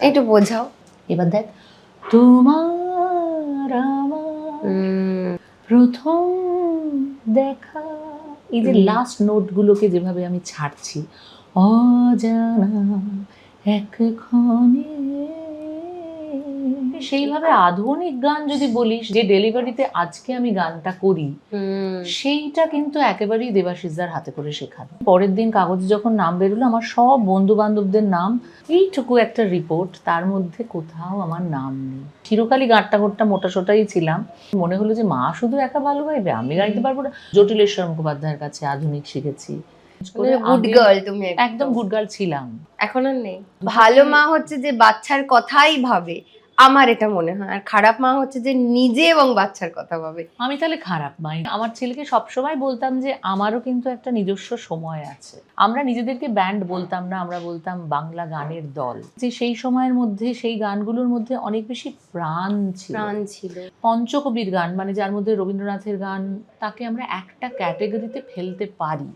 একটু বোঝাও। এবার দেখ, তোমার আমার প্রথম দেখা, এই যে লাস্ট নোটগুলোকে যেভাবে আমি ছাড়ছি, অজানা এক ক্ষণে, সেইভাবে আধুনিক গান যদি বলিস, যে ডেলিভারিতে আজকে আমি গানটা করি, সেইটা কিন্তু একেবারেই দেবাশিসদার হাতে করে শেখানো। পরের দিন কাগজে যখন নাম বেরোলো, আমার সব বন্ধু বান্ধবদের নাম, এইটুকু একটা রিপোর্ট, তার মধ্যে কোথাও আমার নাম নেই। চিরকালই গাঁটটা গোট্টা মোটা সোটাই ছিলাম। মনে হলো যে মা শুধু একা ভালো গাইবে, আমি গাইতে পারবো না। জটিলেশ্বর মুখোপাধ্যায়ের কাছে আধুনিক শিখেছি। গুড গার্ল তুমি, একদম গুড গার্ল ছিলাম। এখন আর নেই। ভালো মা হচ্ছে যে বাচ্চার কথাই ভাবে, আমার এটা মনে হয়। আর খারাপ মা হচ্ছে যে নিজে এবং বাচ্চার কথা ভাবে। আমি তাহলে খারাপ মাই? আমার ছেলেকে সবসময় বলতাম যে আমারও কিন্তু একটা নিজস্ব সময় আছে। আমরা নিজেদেরকে ব্যান্ড বলতাম না, আমরা বলতাম বাংলা গানের দল। যে সেই সময়ের মধ্যে, সেই গানগুলোর মধ্যে অনেক বেশি প্রাণ ছিল। পঞ্চকবির গান, মানে যার মধ্যে রবীন্দ্রনাথের গান, তাকে আমরা একটা ক্যাটেগরিতে ফেলতে পারি।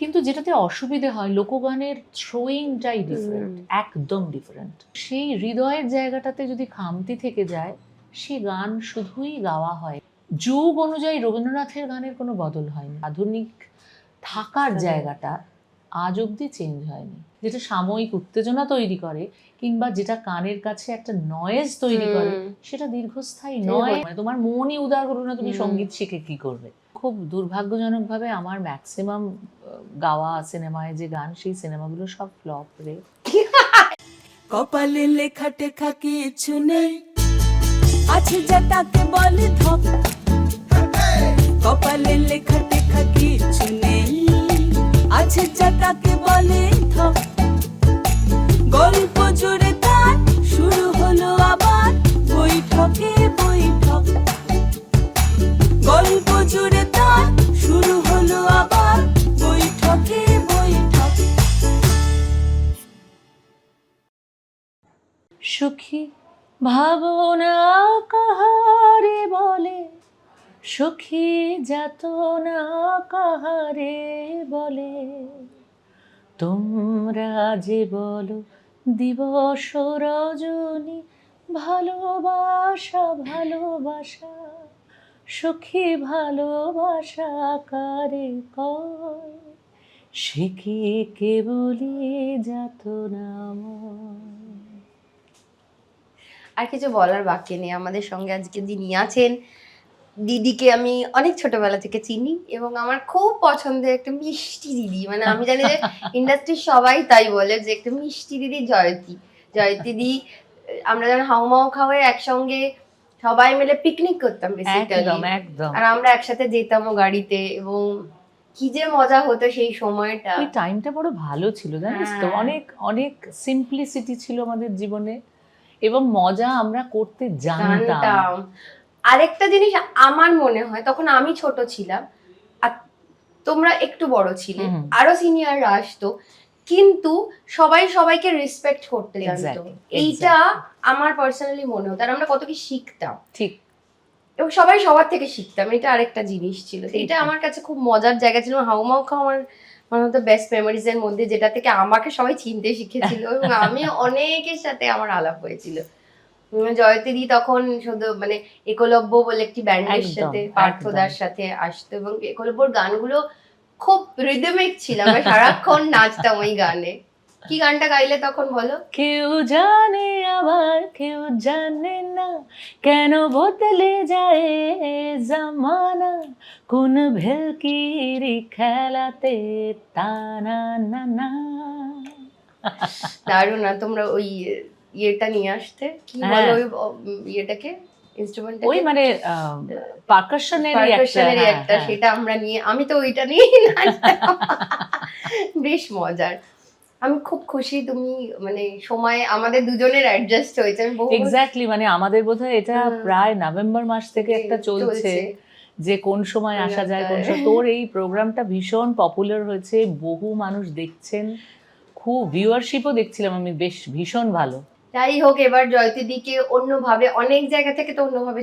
কিন্তু যেটাতে অসুবিধে হয়, লোকগানের থ্রোয়িংটাই ডিফারেন্ট, একদম ডিফারেন্ট। সেই হৃদয়ের জায়গাটাতে যদি খামতি থেকে যায়, সে গান শুধুই গাওয়া হয়। যুগ অনুযায়ী রবীন্দ্রনাথের গানের কোনো বদল হয়নি। আধুনিক থাকার জায়গাটা আজ অব্দি চেঞ্জ হয়নি। যেটা সাময়িক উত্তেজনা তৈরি করে, কিংবা যেটা কানের কাছে একটা নয়েজ তৈরি করে, সেটা দীর্ঘস্থায়ী নয়। মানে তোমার মনই উদার হলো না, তুমি সঙ্গীত শিখে কি করবে? খুব দুর্ভাগ্যজনকভাবে আমার ম্যাক্সিমাম গাওয়া সিনেমায় যে গান, সেই সিনেমাগুলো সব ফ্লপ রে। কপালে লেখা টেখা কিছু নেই, আছে যা তাকে বলে ধপ। কপালে লেখা টেখা কিছু নেই, আছে যা তাকে বলে ধপ। গল্প জুড়ে তার শুরু হলো আবার বৈঠকে বৈঠক। গল্প জুড়ে তার শুরু হলো আবার বৈঠকে বৈঠক। সুখী ভাবনা কাহারে বলে, সুখী যাতনা কাহারে বলে, তোমরা যে বলো দিবস রজনী, ভালোবাসা ভালোবাসা, সুখী ভালোবাসা কারে কয়, সে কি কেবলি যাতনাময়। আর কিছু বলার বাকি নেই। আমাদের সঙ্গে আজকে যিনি আছেন, দিদিকে আমি অনেক ছোটবেলা থেকে চিনি এবং আমার খুব পছন্দের একটা মিষ্টি দিদি। মানে আমি জানি যে ইন্ডাস্ট্রির সবাই তাই বলে যে একটা মিষ্টি দিদি জয়তী। জয়তী দি, আমরা যখন হাউমাউ খাওয়াই একসঙ্গে সবাই মিলে পিকনিক করতাম বেসিক্যালি। একদম। আর আমরা একসাথে যেতামও গাড়িতে, এবং কি যে মজা হতো সেই সময়টা। ওই টাইমটা বড় ভালো ছিল, জানিস তো। অনেক অনেক সিম্পলিসিটি ছিল আমাদের জীবনে, এবং মজা আমরা করতে জানতাম। আরেকটা জিনিস আমার মনে হয়, তখন আমি ছোট ছিলাম আর তোমরা একটু বড় ছিলে, আরো সিনিয়ররা আসতো, কিন্তু সবাই সবাইকে রেসপেক্ট করতে জানতো। এইটা আমার পার্সোনালি মনে হতো। আর আমরা কত কি শিখতাম, ঠিক, এবং সবাই সবার থেকে শিখতাম। এটা আরেকটা জিনিস ছিল, এটা আমার কাছে খুব মজার জায়গা ছিল। হাউমাউ খাওয়া আমার মনে হতো বেস্ট মেমোরিজ এর মধ্যে, যেটা থেকে আমাকে সবাই চিনতে শিখেছিল এবং আমি অনেকের সাথে আমার আলাপ হয়েছিল। জয়তী দি তখন শুধু মানে একলব্য বলে একটি ব্যান্ডের সাথে, পার্থদার সাথে আসতো, এবং একলব্যর গানগুলো খুব রিদমিক ছিল। আমরা সারাক্ষণ নাচতাম ওই গানে। কি গানটা গাইলে তখন বলো? কেউ জানে আবার কেউ জানে না, কেন বদলে যায় জামানা, কোন ভেলকিরি খেলাতে তানা না না। দারুণ না? তোমরা ওই ইয়েটা নিয়ে আসতে, কি বলো ওই ইয়েটাকে, ইনস্ট্রুমেন্টটাকে? ওই মানে পারকাশনেরই একটা, সেটা আমরা নিয়ে, আমি তো ওইটা নিয়ে নাচতাম। বেশ মজার। আমি খুব খুশি তুমি মানে সময় আমাদের দুজনের অ্যাডজাস্ট হয়েছে। আমি এক্স্যাক্টলি, মানে আমাদের বোধহয় এটা প্রায় নভেম্বর মাস থেকে একটা চলছে যে কোন সময় আসা যায়, কোন সময়। তোর এই প্রোগ্রামটা ভীষণ পপুলার হয়েছে, বহু মানুষ দেখছেন, খুব ভিউয়ারশিপও দেখছিলাম আমি, বেশ ভীষণ ভালো। যাই হোক, এবার জয়তী দিকে অন্যভাবে, অনেক জায়গা থেকে তো অন্যভাবে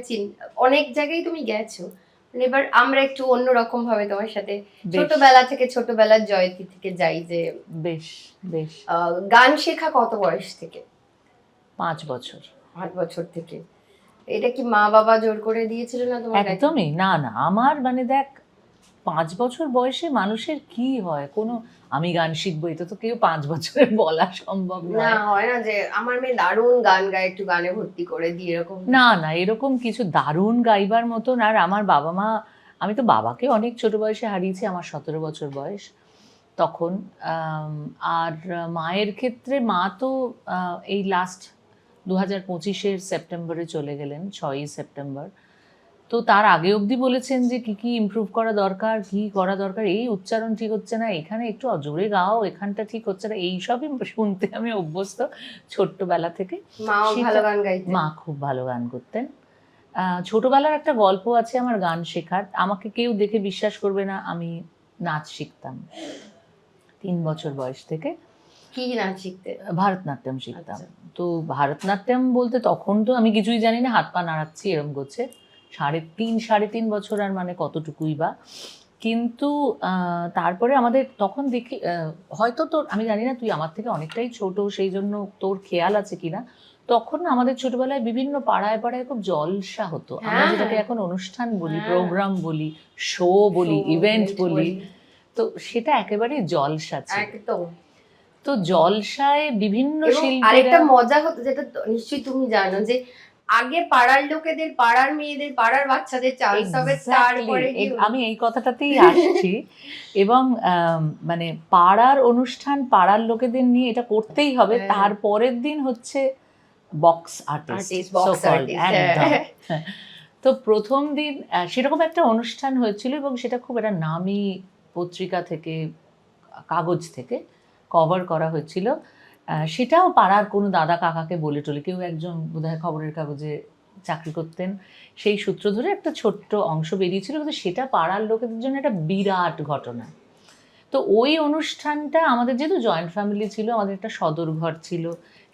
অনেক জায়গায় তুমি গেছো, এবার আমরা একটু অন্যরকম ভাবে তোমার সাথে ছোটবেলা থেকে, ছোটবেলার জয়তী থেকে যাই। যে বেশ বেশ গান শেখা কত বয়স থেকে? 5 বছর। 8 বছর থেকে। এটা কি মা বাবা জোর করে দিয়েছিল না তোমার কাছে? একদমই না, না, আমার মানে দেখ 5 বছর বয়সে মানুষের কি হয়, কোনো আমি গান শিখবো এটা তো কেউ 5 বছরে বলা সম্ভব না নয়। হয় না যে আমার মেয়ে দারুণ গান গায়, একটু গানে ভর্তি করে দিই, এরকম? না না, এরকম কিছু দারুণ গাইবার মতন। আর আমার বাবা মা, আমি তো বাবাকে অনেক ছোট বয়সে হারিয়েছি, আমার 17 বছর বয়স তখন। আর মায়ের ক্ষেত্রে মা তো এই লাস্ট 2025-এর সেপ্টেম্বরে চলে গেলেন, 6ই সেপ্টেম্বর। তো তার আগে অবধি বলেছেন যে কি কি ইমপ্রুভ করা দরকার, কি করা দরকার, এই উচ্চারণ ঠিক হচ্ছে না, এখানে একটু জোরে গাও, এখানটা ঠিক হচ্ছে না, এইসবই শুনতে আমি অভ্যস্ত ছোট্টবেলা থেকে। মাও সেটা- ভালো গান গাইতেন? মা খুব ভালো গান করতেন। ছোটবেলার একটা গল্প আছে আমার গান শেখার, আমাকে কেউ দেখে বিশ্বাস করবে না, আমি নাচ শিখতাম 3 বছর বয়স থেকে। কি নাচ শিখতে? ভারতনাট্যম শিখতাম। আচ্ছা। তো ভারতনাট্যম বলতে তখন তো আমি কিছুই জানি না, হাত পা নাড়াচ্ছি এরম করছে, 3.5 বছর, আর মানে কতটুকুই বা। কিন্তু তারপরে আমাদের তখন দেখি, হয়তো তোর, আমি জানি না, তুই আমার থেকে অনেকটাই ছোট, সেই জন্য তোর খেয়াল আছে কিনা, তখন না আমাদের ছোটবেলায় বিভিন্ন পাড়ায় পাড়ায় খুব জলসা হতো, আমরা হ্যাঁ। যেটাকে এখন অনুষ্ঠান বলি, হ্যাঁ। প্রোগ্রাম বলি, শো বলি, Show, ইভেন্ট event বলি। তো সেটা একেবারে জলসা ছিল। একদম। তো জলসায় বিভিন্ন এবং আরেকটা শিল্পীরা, মজা হতো, যেটা নিশ্চয়ই তুমি জানো, যে আগে পাড়ার লোকেদের, পাড়ার মেয়েদের, পাড়ার বাচ্চাদের চান্স হবে, তারপরে Exactly, কি আমি এই কথাটাতেই আসছি। এবং মানে পাড়ার অনুষ্ঠান, পাড়ার লোকেদের নিয়ে এটা করতেই হবে, হ্যাঁ। তারপরের দিন হচ্ছে box artist, Artist, box artist, হ্যাঁ। তো প্রথম দিন সেরকম একটা অনুষ্ঠান হয়েছিল, এবং সেটা খুব একটা নামি পত্রিকা থেকে, কাগজ থেকে কভার করা হয়েছিল। সেটাও পাড়ার কোনো দাদা কাকাকে বলে টলে, কেউ একজন বোধহয় খবরের কাগজে চাকরি করতেন, সেই সূত্র ধরে একটা ছোট্ট অংশ বেরিয়েছিল, কিন্তু সেটা পাড়ার লোকেদের জন্য একটা বিরাট ঘটনা। তো ওই অনুষ্ঠানটা, আমাদের যেহেতু জয়েন্ট ফ্যামিলি ছিল, আমাদের একটা সদর ঘর ছিল,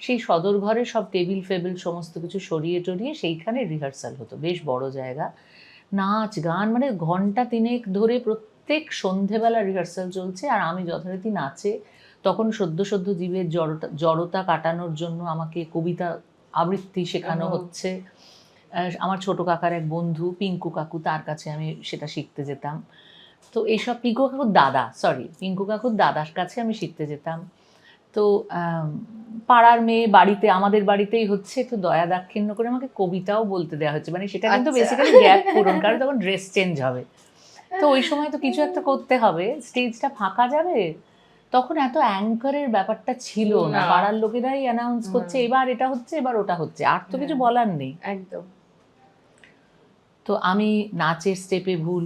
সেই সদর ঘরে সব টেবিল ফেবিল সমস্ত কিছু সরিয়ে টরিয়ে সেইখানে রিহার্সাল হতো, বেশ বড় জায়গা, নাচ গান, মানে ঘন্টা 3 ধরে প্রত্যেক সন্ধেবেলা রিহার্সাল চলছে। আর আমি যথারীতি নাচে, তখন সদ্য সদ্য জীবের জড়তা কাটানোর জন্য আমাকে কবিতা আবৃত্তি শেখানো হচ্ছে। আমার ছোট কাকার এক বন্ধু পিঙ্কু কাকু, তার কাছে আমি সেটা শিখতে যেতাম। তো এইসব পিঙ্কু কাকুর দাদার কাছে আমি শিখতে যেতাম। তো পাড়ার মেয়ে, বাড়িতে, আমাদের বাড়িতেই হচ্ছে, একটু দয়া দাক্ষিণ্য করে আমাকে কবিতাও বলতে দেওয়া হচ্ছে, মানে সেটা কিন্তু আচ্ছা। বেসিক্যালি গ্যাপ পূরণ, কারণ তখন ড্রেস চেঞ্জ হবে, তো ওই সময় তো কিছু একটা করতে হবে, স্টেজটা ফাঁকা যাবে, তখন এত অ্যাঙ্কারের ব্যাপারটা ছিল না, না। পাড়ার লোকেরাই অ্যানাউন্স করছে, এবার এটা হচ্ছে, এবার ওটা হচ্ছে, আর তো কিছু বলার নেই। একদম। তো আমি নাচের স্টেপে ভুল,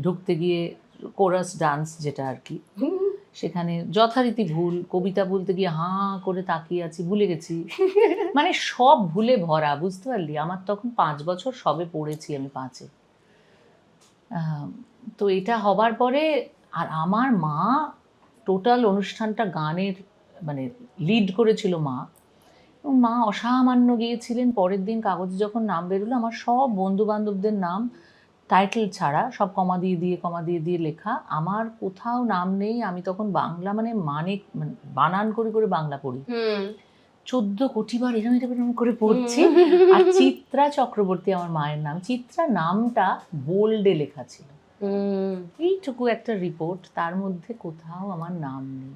ঢুকতে গিয়ে কোরাস ডান্স যেটা আর কি, সেখানে যথারীতি ভুল, কবিতা বলতে গিয়ে হাঁ করে তাকিয়ে আছি, ভুলে গেছি, মানে সব ভুলে ভরা, বুঝতে পারলি? আমার তখন 5 বছর সবে পড়েছি আমি, 5-এ। তো এটা হবার পরে, আর আমার মা টোটাল অনুষ্ঠানটা গানের মানে লিড করেছিল মা, এবং মা অসামান্য গিয়েছিলেন। পরের দিন কাগজে যখন নাম বেরোলো, আমার সব বন্ধু বান্ধবদের নাম টাইটেল ছাড়া সব কমা দিয়ে দিয়ে লেখা, আমার কোথাও নাম নেই। আমি তখন বাংলা মানে বানান করে করে বাংলা পড়ি, 14 কোটি বার এরকম করে পড়ছি। আর চিত্রা চক্রবর্তী আমার মায়ের নাম, চিত্রা নামটা বোল্ডে লেখা ছিল, এইটুকু একটা রিপোর্ট, তার মধ্যে কোথাও আমার নাম নেই।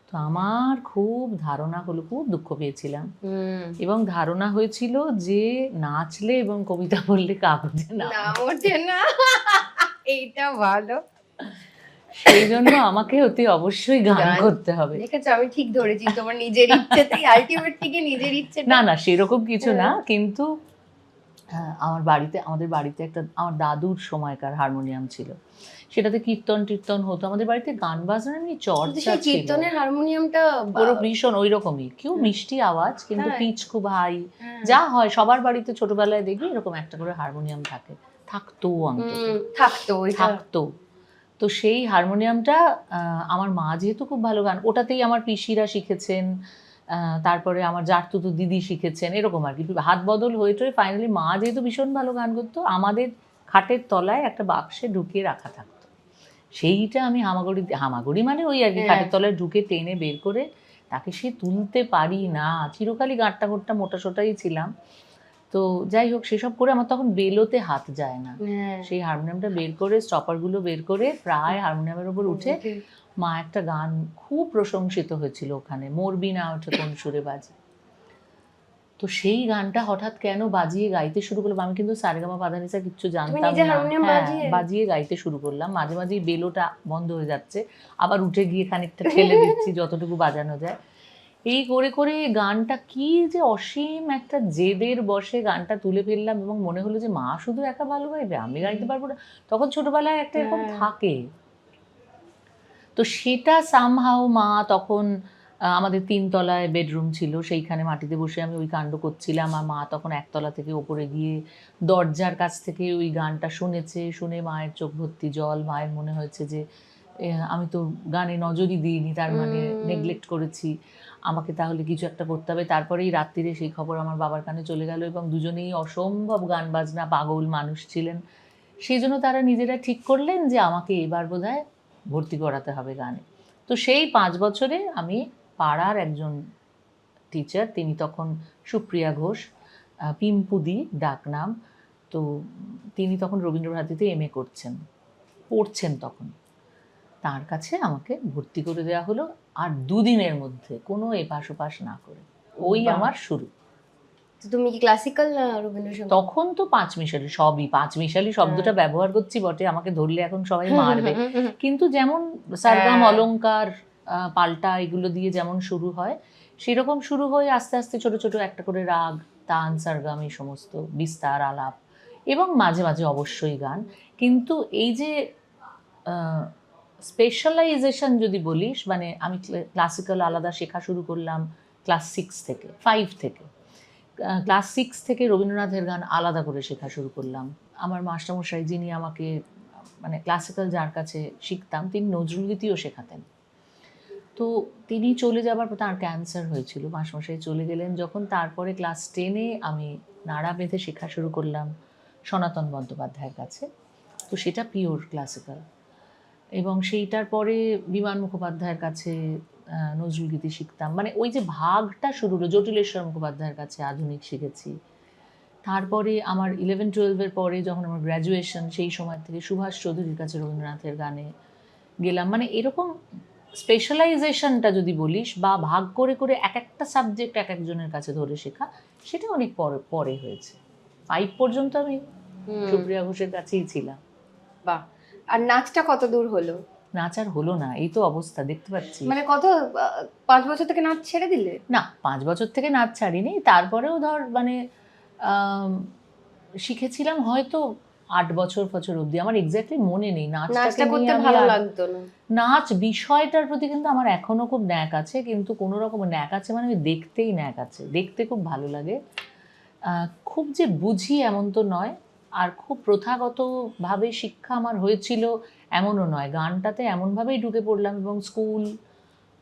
তো আমার খুব ধারণা হলো, খুব দুঃখ পেয়েছিলাম, এবং ধারণা হয়েছিল যে নাচলে এবং কবিতা বললে কাগজে নাম ওঠে না। এইটা ভালো। সেই জন্য আমাকে অতি অবশ্যই গান করতে হবে। দেখেছো, আমি ঠিক ধরেছি, তোমার নিজের ইচ্ছেতেই আলটিমেটলি কি নিজের ইচ্ছে না না, সেরকম কিছু না, কিন্তু আমাদের বাড়িতে একটা, আমার দাদুর সময়কার হারমোনিয়াম ছিল, সেটাতে কীর্তন টীর্তন হতো, আমাদের বাড়িতে গান বাজনা নিয়ে চর্চা ছিল। কীর্তনের হারমোনিয়ামটা পুরো ভীষণ ওই রকমই, কেউ মিষ্টি আওয়াজ, কিন্তু হ্যাঁ। পিচ খুব হাই, যা হয় সবার বাড়িতে ছোটবেলায় দেখবি এরকম একটা করে হারমোনিয়াম থাকতো অন্তত, থাকতো। তো সেই হারমোনিয়ামটা, আমার মা যেহেতু খুব ভালো গান, ওটাতেই আমার পিসিরা শিখেছেন, তারপরে আমার জারতুতো দিদি শিখেছেন, এরকম আর কি, হাত বদল হয়ে টয়ে ফাইনালি মা যেহেতু ভীষণ ভালো গান করতো, আমাদের খাটের তলায় একটা বাক্সে ঢুকিয়ে রাখা থাকতো, সেইটা আমি হামাগুড়ি মানে ওই আর কি, খাটের তলায় ঢুকে টেনে বের করে তাকে সে তুলতে পারি না, চিরকালই গাঁটটা গোট্টা মোটা সোটাই ছিলাম। তো যাই হোক, সেসব করে আমার তখন বেলোতে হাত যায় না, হ্যাঁ। সেই হারমোনিয়ামটা বের করে স্টপারগুলো বের করে প্রায় হারমোনিয়ামের উপর উঠে মা একটা গান খুব প্রশংসিত হয়েছিল ওখানে, মরবি না ওঠে কোন সুরে বাজে। তো সেই গানটা হঠাৎ কেন বাজিয়ে গাইতে শুরু করলাম, আমি কিন্তু সারেগামা পাধানিসা কিচ্ছু জানতাম নিজে না। হারমোনিয়াম হ্যাঁ, বাজিয়ে? বাজিয়ে গাইতে শুরু করলাম। মাঝে মাঝে বেলোটা বন্ধ হয়ে যাচ্ছে, আবার উঠে গিয়ে খানিকটা ঠেলে দিচ্ছি যতটুকু বাজানো যায়। এই করে করে গানটা কি যে অসীম একটা জেদের বসে গানটা তুলে ফেললাম, এবং মনে হলো যে মা শুধু একা ভালো গাইবে, আমি গাইতে পারবো না। তখন ছোটবেলায় একটা এরকম থাকে। তো সেটা সামহাও মা তখন আমাদের 3 তলায় বেডরুম ছিল, সেইখানে মাটিতে বসে আমি ওই কাণ্ড করছিলাম, আর মা তখন 1 তলা থেকে ওপরে গিয়ে দরজার কাছ থেকে ওই গানটা শুনেছে। শুনে মায়ের চোখ ভর্তি জল, মায়ের মনে হয়েছে যে আমি তো গানে নজরই দিইনি, তার মানে নেগলেক্ট করেছি, আমাকে তাহলে কিছু একটা করতে হবে। তারপরেই রাত্রিরে সেই খবর আমার বাবার কানে চলে গেল, এবং দুজনেই অসম্ভব গান বাজনা পাগল মানুষ ছিলেন। সেই জন্য তারা নিজেরা ঠিক করলেন যে আমাকে এবার বোধহয় ভর্তি করাতে হবে গানে। তো সেই 5 বছরে আমি পাড়ার একজন টিচার, তিনি তখন সুপ্রিয়া ঘোষ, পিম্পুদি ডাকনাম, তো তিনি তখন রবীন্দ্রভারতীতে MA পড়ছেন তখন, তার কাছে আমাকে ভর্তি করে দেওয়া হলো। আর 2 দিনের মধ্যে কোনো এপাশ ওপাশ না করে, ওই আমার শুরু। তো তুমি কি ক্লাসিক্যাল না রবীন্দ্রসঙ্গীত? তখন তো 5 মিশালি, সবই 5 মিশালি শব্দটা ব্যবহার করছি বটে, আমাকে ধরলে এখন সবাই মারবে, কিন্তু যেমন সারগাম অলংকার পাল্টা এগুলো দিয়ে যেমন শুরু হয়, সেরকম শুরু হয়ে আস্তে আস্তে ছোট ছোট একটা করে রাগ, তান, সারগাম, এই সমস্ত বিস্তার, আলাপ, এবং মাঝে মাঝে অবশ্যই গান। কিন্তু এই যে স্পেশালাইজেশন যদি বলিস, মানে আমি ক্লাসিক্যাল আলাদা শেখা শুরু করলাম ক্লাস 5 থেকে। ক্লাস 6 থেকে রবীন্দ্রনাথের গান আলাদা করে শেখা শুরু করলাম। আমার মাস্টারমশাই, যিনি আমাকে মানে ক্লাসিক্যাল যার কাছে শিখতাম, তিনি নজরুল গীতিও শেখাতেন। তো তিনি চলে যাবার পর, তার ক্যান্সার হয়েছিল, মাস্টারমশাই চলে গেলেন যখন, তারপরে ক্লাস 10-এ আমি নাড়া বেঁধে শেখা শুরু করলাম সনাতন বন্দ্যোপাধ্যায়ের কাছে। তো সেটা পিওর ক্লাসিক্যাল। এবং সেইটার পরে বিমান মুখোপাধ্যায়ের কাছে নজরুল গীতি শিখতাম। মানে ওই যে ভাগটা শুরু হলো, জটিলেশ্বর মুখোপাধ্যায়ের কাছে আধুনিক শিখেছি। তারপরে আমার 11-12-এর পরে যখন আমার গ্র্যাজুয়েশন, সেই সময় থেকে সুভাষ চৌধুরীর কাছে রবীন্দ্রনাথের গানে গেলাম। মানে এরকম স্পেশালাইজেশনটা যদি বলিস, বা ভাগ করে করে এক একটা সাবজেক্ট এক একজনের কাছে ধরে শেখা, সেটা অনেক পরে হয়েছে। 5 পর্যন্ত আমি সুপ্রিয়া ঘোষের কাছেই ছিলাম। বাহ। আর নাচটা কত দূর হলো? নাচ আর হলো না, এই তো অবস্থা দেখতে পাচ্ছি। মানে কত 5 বছর থেকে নাচ ছেড়ে দিলে? না, 5 বছর থেকে নাচ ছাড়িনি, তারপরেও ধর মানে শিখেছিলাম হয়তো 8 বছর অবধি। আমার এক্স্যাক্টলি মনে নেই নাচটা করতে ভালো লাগতো না। নাচ বিষয়টার প্রতি কিন্তু আমার এখনো খুব ন্যাক আছে, কিন্তু কোনো রকম ন্যাক আছে মানে আমি দেখতেই ন্যাক আছে, দেখতে খুব ভালো লাগে। খুব যে বুঝি এমন তো নয়, আর খুব প্রথাগতভাবে শিক্ষা আমার হয়েছিল এমনও নয়। গানটাতে এমনভাবেই ঢুকে পড়লাম, এবং স্কুল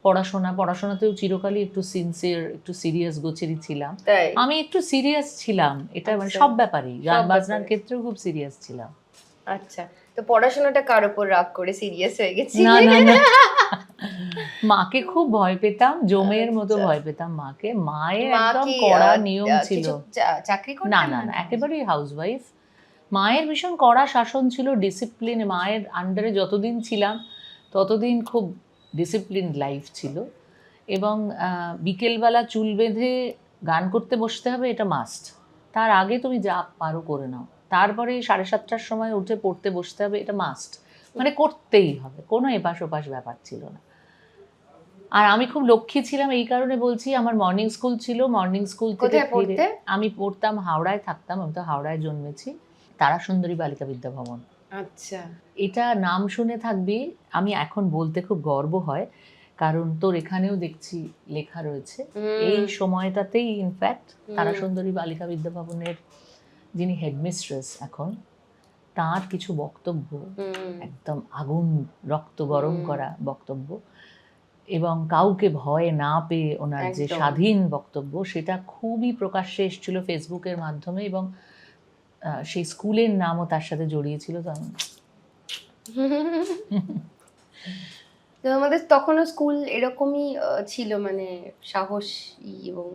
পড়াশোনাতেও চিরকালই একটু সিনসিয়ার, একটু সিরিয়াস গোছেরই ছিলাম। আমি একটু সিরিয়াস ছিলাম, এটা মানে সব ব্যাপারেই, গান বাজনার ক্ষেত্রেও খুব সিরিয়াস ছিলাম। আচ্ছা, তো পড়াশোনাটা কার উপর রাগ করে সিরিয়াস হয়ে গেছি? না না না, মাকে খুব ভয় পেতাম, জমের মতো ভয় পেতাম মাকে। মায়ের একদম কড়া নিয়ম ছিল। চাকরি করতেন? না না না, একেবারেই হাউসওয়াইফ। মায়ের ভীষণ কড়া শাসন ছিল, ডিসিপ্লিন। মায়ের আন্ডারে যতদিন ছিলাম ততদিন খুব ডিসিপ্লিন লাইফ ছিল। এবং বিকেলবেলা চুল বেঁধে গান করতে বসতে হবে, এটা মাস্ট। তার আগে তুমি যা পারো করে নাও। তারপরে 7:30টার সময় উঠে পড়তে বসতে হবে, এটা মাস্ট, মানে করতেই হবে, কোনো এপাশ ওপাশ ব্যাপার ছিল না। আর আমি খুব লক্ষ্মী ছিলাম, এই কারণে বলছি, আমার মর্নিং স্কুল ছিল। মর্নিং স্কুল থেকে ফিরে আমি পড়তাম হাওড়ায়, থাকতাম, আমি তো হাওড়ায় জন্মেছি, তারাসুন্দরী বালিকা বিদ্যা ভবন। আচ্ছা, এটা নাম শুনে থাকবি, আমি এখন বলতে খুব গর্ব হয়, কারণ তোর এখানেও দেখছি লেখা রয়েছে। এই সময়টাতেই ইনফ্যাক্ট তারাসুন্দরী বালিকা বিদ্যা ভবনের যিনি হেডমিস্ট্রেস এখন, তার কিছু বক্তব্য, একদম আগুন রক্ত গরম করা বক্তব্য, এবং কাউকে ভয় না পেয়ে ওনার যে স্বাধীন বক্তব্য, সেটা খুবই প্রকাশ্যে এসেছিল ফেসবুকের মাধ্যমে, এবং সেই স্কুলের নামও তার সাথে জড়িয়েছিল। তো তো আমাদের তখনও স্কুল এরকমই ছিল, মানে সাহসী এবং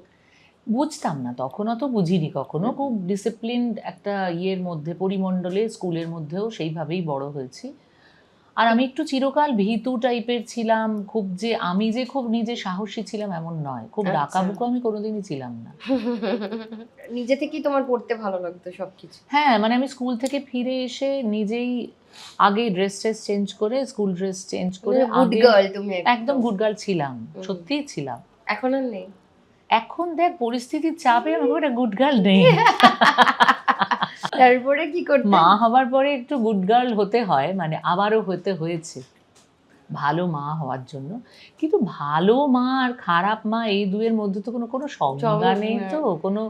বুঝতাম না, তখন অত বুঝিনি কখনো। খুব ডিসিপ্লিনড একটা ইয়ের মধ্যে, পরিমণ্ডলে, স্কুলের মধ্যেও সেইভাবেই বড় হয়েছি। আর আমি একটু চিরকাল ভীতু টাইপের ছিলাম, খুব যে আমি যে খুব নিজে সাহসী ছিলাম এমন নয়, খুব আচ্ছা। ডাকাবুকো আমি কোনোদিনই ছিলাম না। নিজে থেকেই তোমার পড়তে ভালো লাগতো সবকিছু। হ্যাঁ, মানে আমি স্কুল থেকে ফিরে এসে নিজেই আগে ড্রেস চেঞ্জ করে, স্কুল ড্রেস চেঞ্জ করে গুড আগে গার্ল তুমি একদম গুড গার্ল ছিলাম, সত্যিই ছিলাম। এখন আর নেই। এখন দেখ পরিস্থিতির চাপে আমি খুব একটা গুড গার্ল নেই। তারপরে কি করতে? মা হবার পরে একটু গুড গার্ল হতে হয়, মানে আবারও হতে হয়েছে ভালো মা হওয়ার জন্য। কিন্তু ভালো মা আর খারাপ মা এই দুয়ের মধ্যে তো কোনো সংজ্ঞা নেই তো, কোনো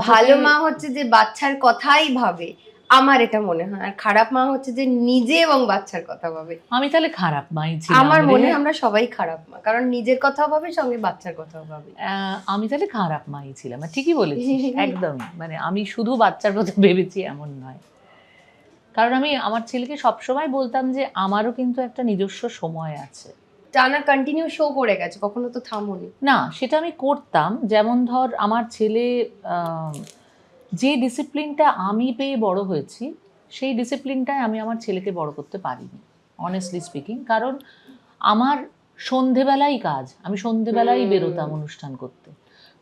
ভালো মা হচ্ছে যে বাচ্চার কথাই ভাবে, আমার এটা মনে হয়। আর খারাপ মা হচ্ছে যে নিজে এবং বাচ্চার কথা ভাবে। আমি তাহলে খারাপ মাই ছিলাম। আমার মনে হয় আমরা সবাই খারাপ মা, কারণ নিজের কথাও ভাবে, সঙ্গে বাচ্চার কথাও ভাবে। আমি তাহলে খারাপ মাই ছিলাম, ঠিকই বলেছিস একদম। মানে আমি শুধু বাচ্চার কথা ভেবেছি এমন নয়, কারণ আমি আমার ছেলেকে সবসময় বলতাম যে আমারও কিন্তু একটা নিজস্ব সময় আছে। টানা কন্টিনিউ শো করে গেছে, কখনো তো থামোনি না, সেটা আমি করতাম। যেমন ধর আমার ছেলে যে ডিসিপ্লিনটা আমি পেয়ে বড় হয়েছি, সেই ডিসিপ্লিনটায় আমি আমার ছেলেকে বড় করতে পারিনি, অনেস্টলি স্পিকিং। কারণ আমার সন্ধেবেলাই কাজ, আমি সন্ধেবেলাই বেরোতাম অনুষ্ঠান করতে।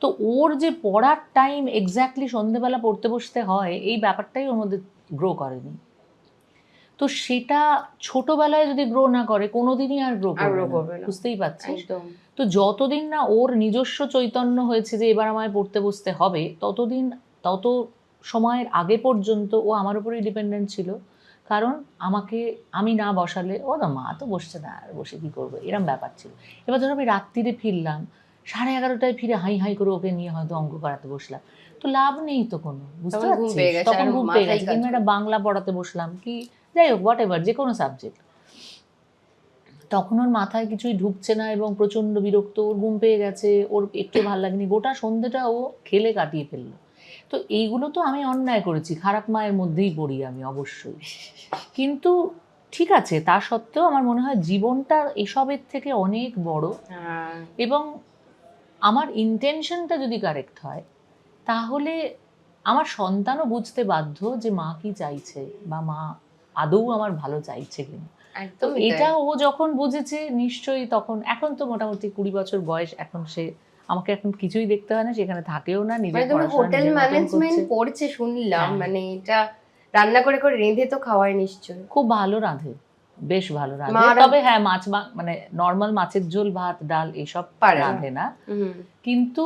তো ওর যে পড়ার টাইম এক্স্যাক্টলি সন্ধেবেলা পড়তে বসতে হয়, এই ব্যাপারটাই ওর মধ্যে গ্রো করেনি। তো সেটা ছোটবেলায় যদি গ্রো না করে কোনোদিনই আর গ্রো করবে না, বুঝতেই পারছিস। তো যতদিন না ওর নিজস্ব চৈতন্য হয়েছে যে এবার আমায় পড়তে বসতে হবে, তত সময়ের আগে পর্যন্ত ও আমার উপরেই ডিপেন্ডেন্ট ছিল। কারণ আমি না বসালে ও না, মা তো বসছে না, আর বসে কি করবো, এরম ব্যাপার ছিল। এবার ধরো আমি রাত্রিরে ফিরলাম, 11:30টায় ফিরে হাই হাই করে ওকে নিয়ে হয়তো অঙ্ক করাতে বসলাম, তো লাভ নেই তো কোনো, বুঝতে পারছিস। তখন ঘুম পেয়ে গেছে, কিংবা একটা বাংলা পড়াতে বসলাম, কি যাই হোক, হোয়াট এভার, যে কোনো সাবজেক্ট, তখন ওর মাথায় কিছুই ঢুকছে না এবং প্রচণ্ড বিরক্ত, ওর ঘুম পেয়ে গেছে, ওর একটু ভালো লাগেনি, গোটা সন্ধ্যেটা ও খেলে কাটিয়ে ফেললো। তো এইগুলো তো আমি অন্যায় করেছি, খারাপ মায়ের মধ্যেই পড়ি আমি অবশ্যই। কিন্তু ঠিক আছে, তা সত্ত্বেও আমার মনে হয় জীবনটা এসবের থেকে অনেক বড়, এবং আমার ইন্টেনশনটা যদি কারেক্ট হয় তাহলে আমার সন্তানও বুঝতে বাধ্য যে মা কি চাইছে, বা মা আদৌ আমার ভালো চাইছে কিনা। তো এটা ও যখন বুঝেছে নিশ্চয়ই, তখন এখন তো মোটামুটি 20 বছর বয়স, এখন সে আমাকে এখন কিছুই দেখতে হয় না, সেখানে থাকেও না, নিজের পড়াশোনা হোটেল ম্যানেজমেন্ট পড়ছে শুনলাম, মানে এটা রান্না করে করে রেঁধে তো খাওয়ায় নিশ্চয়ই। খুব ভালো রাঁধে, বেশ ভালো রাঁধে। তবে হ্যাঁ, মানে নর্মাল মাছের ঝোল, ভাত, ডাল এসব রাঁধে না, কিন্তু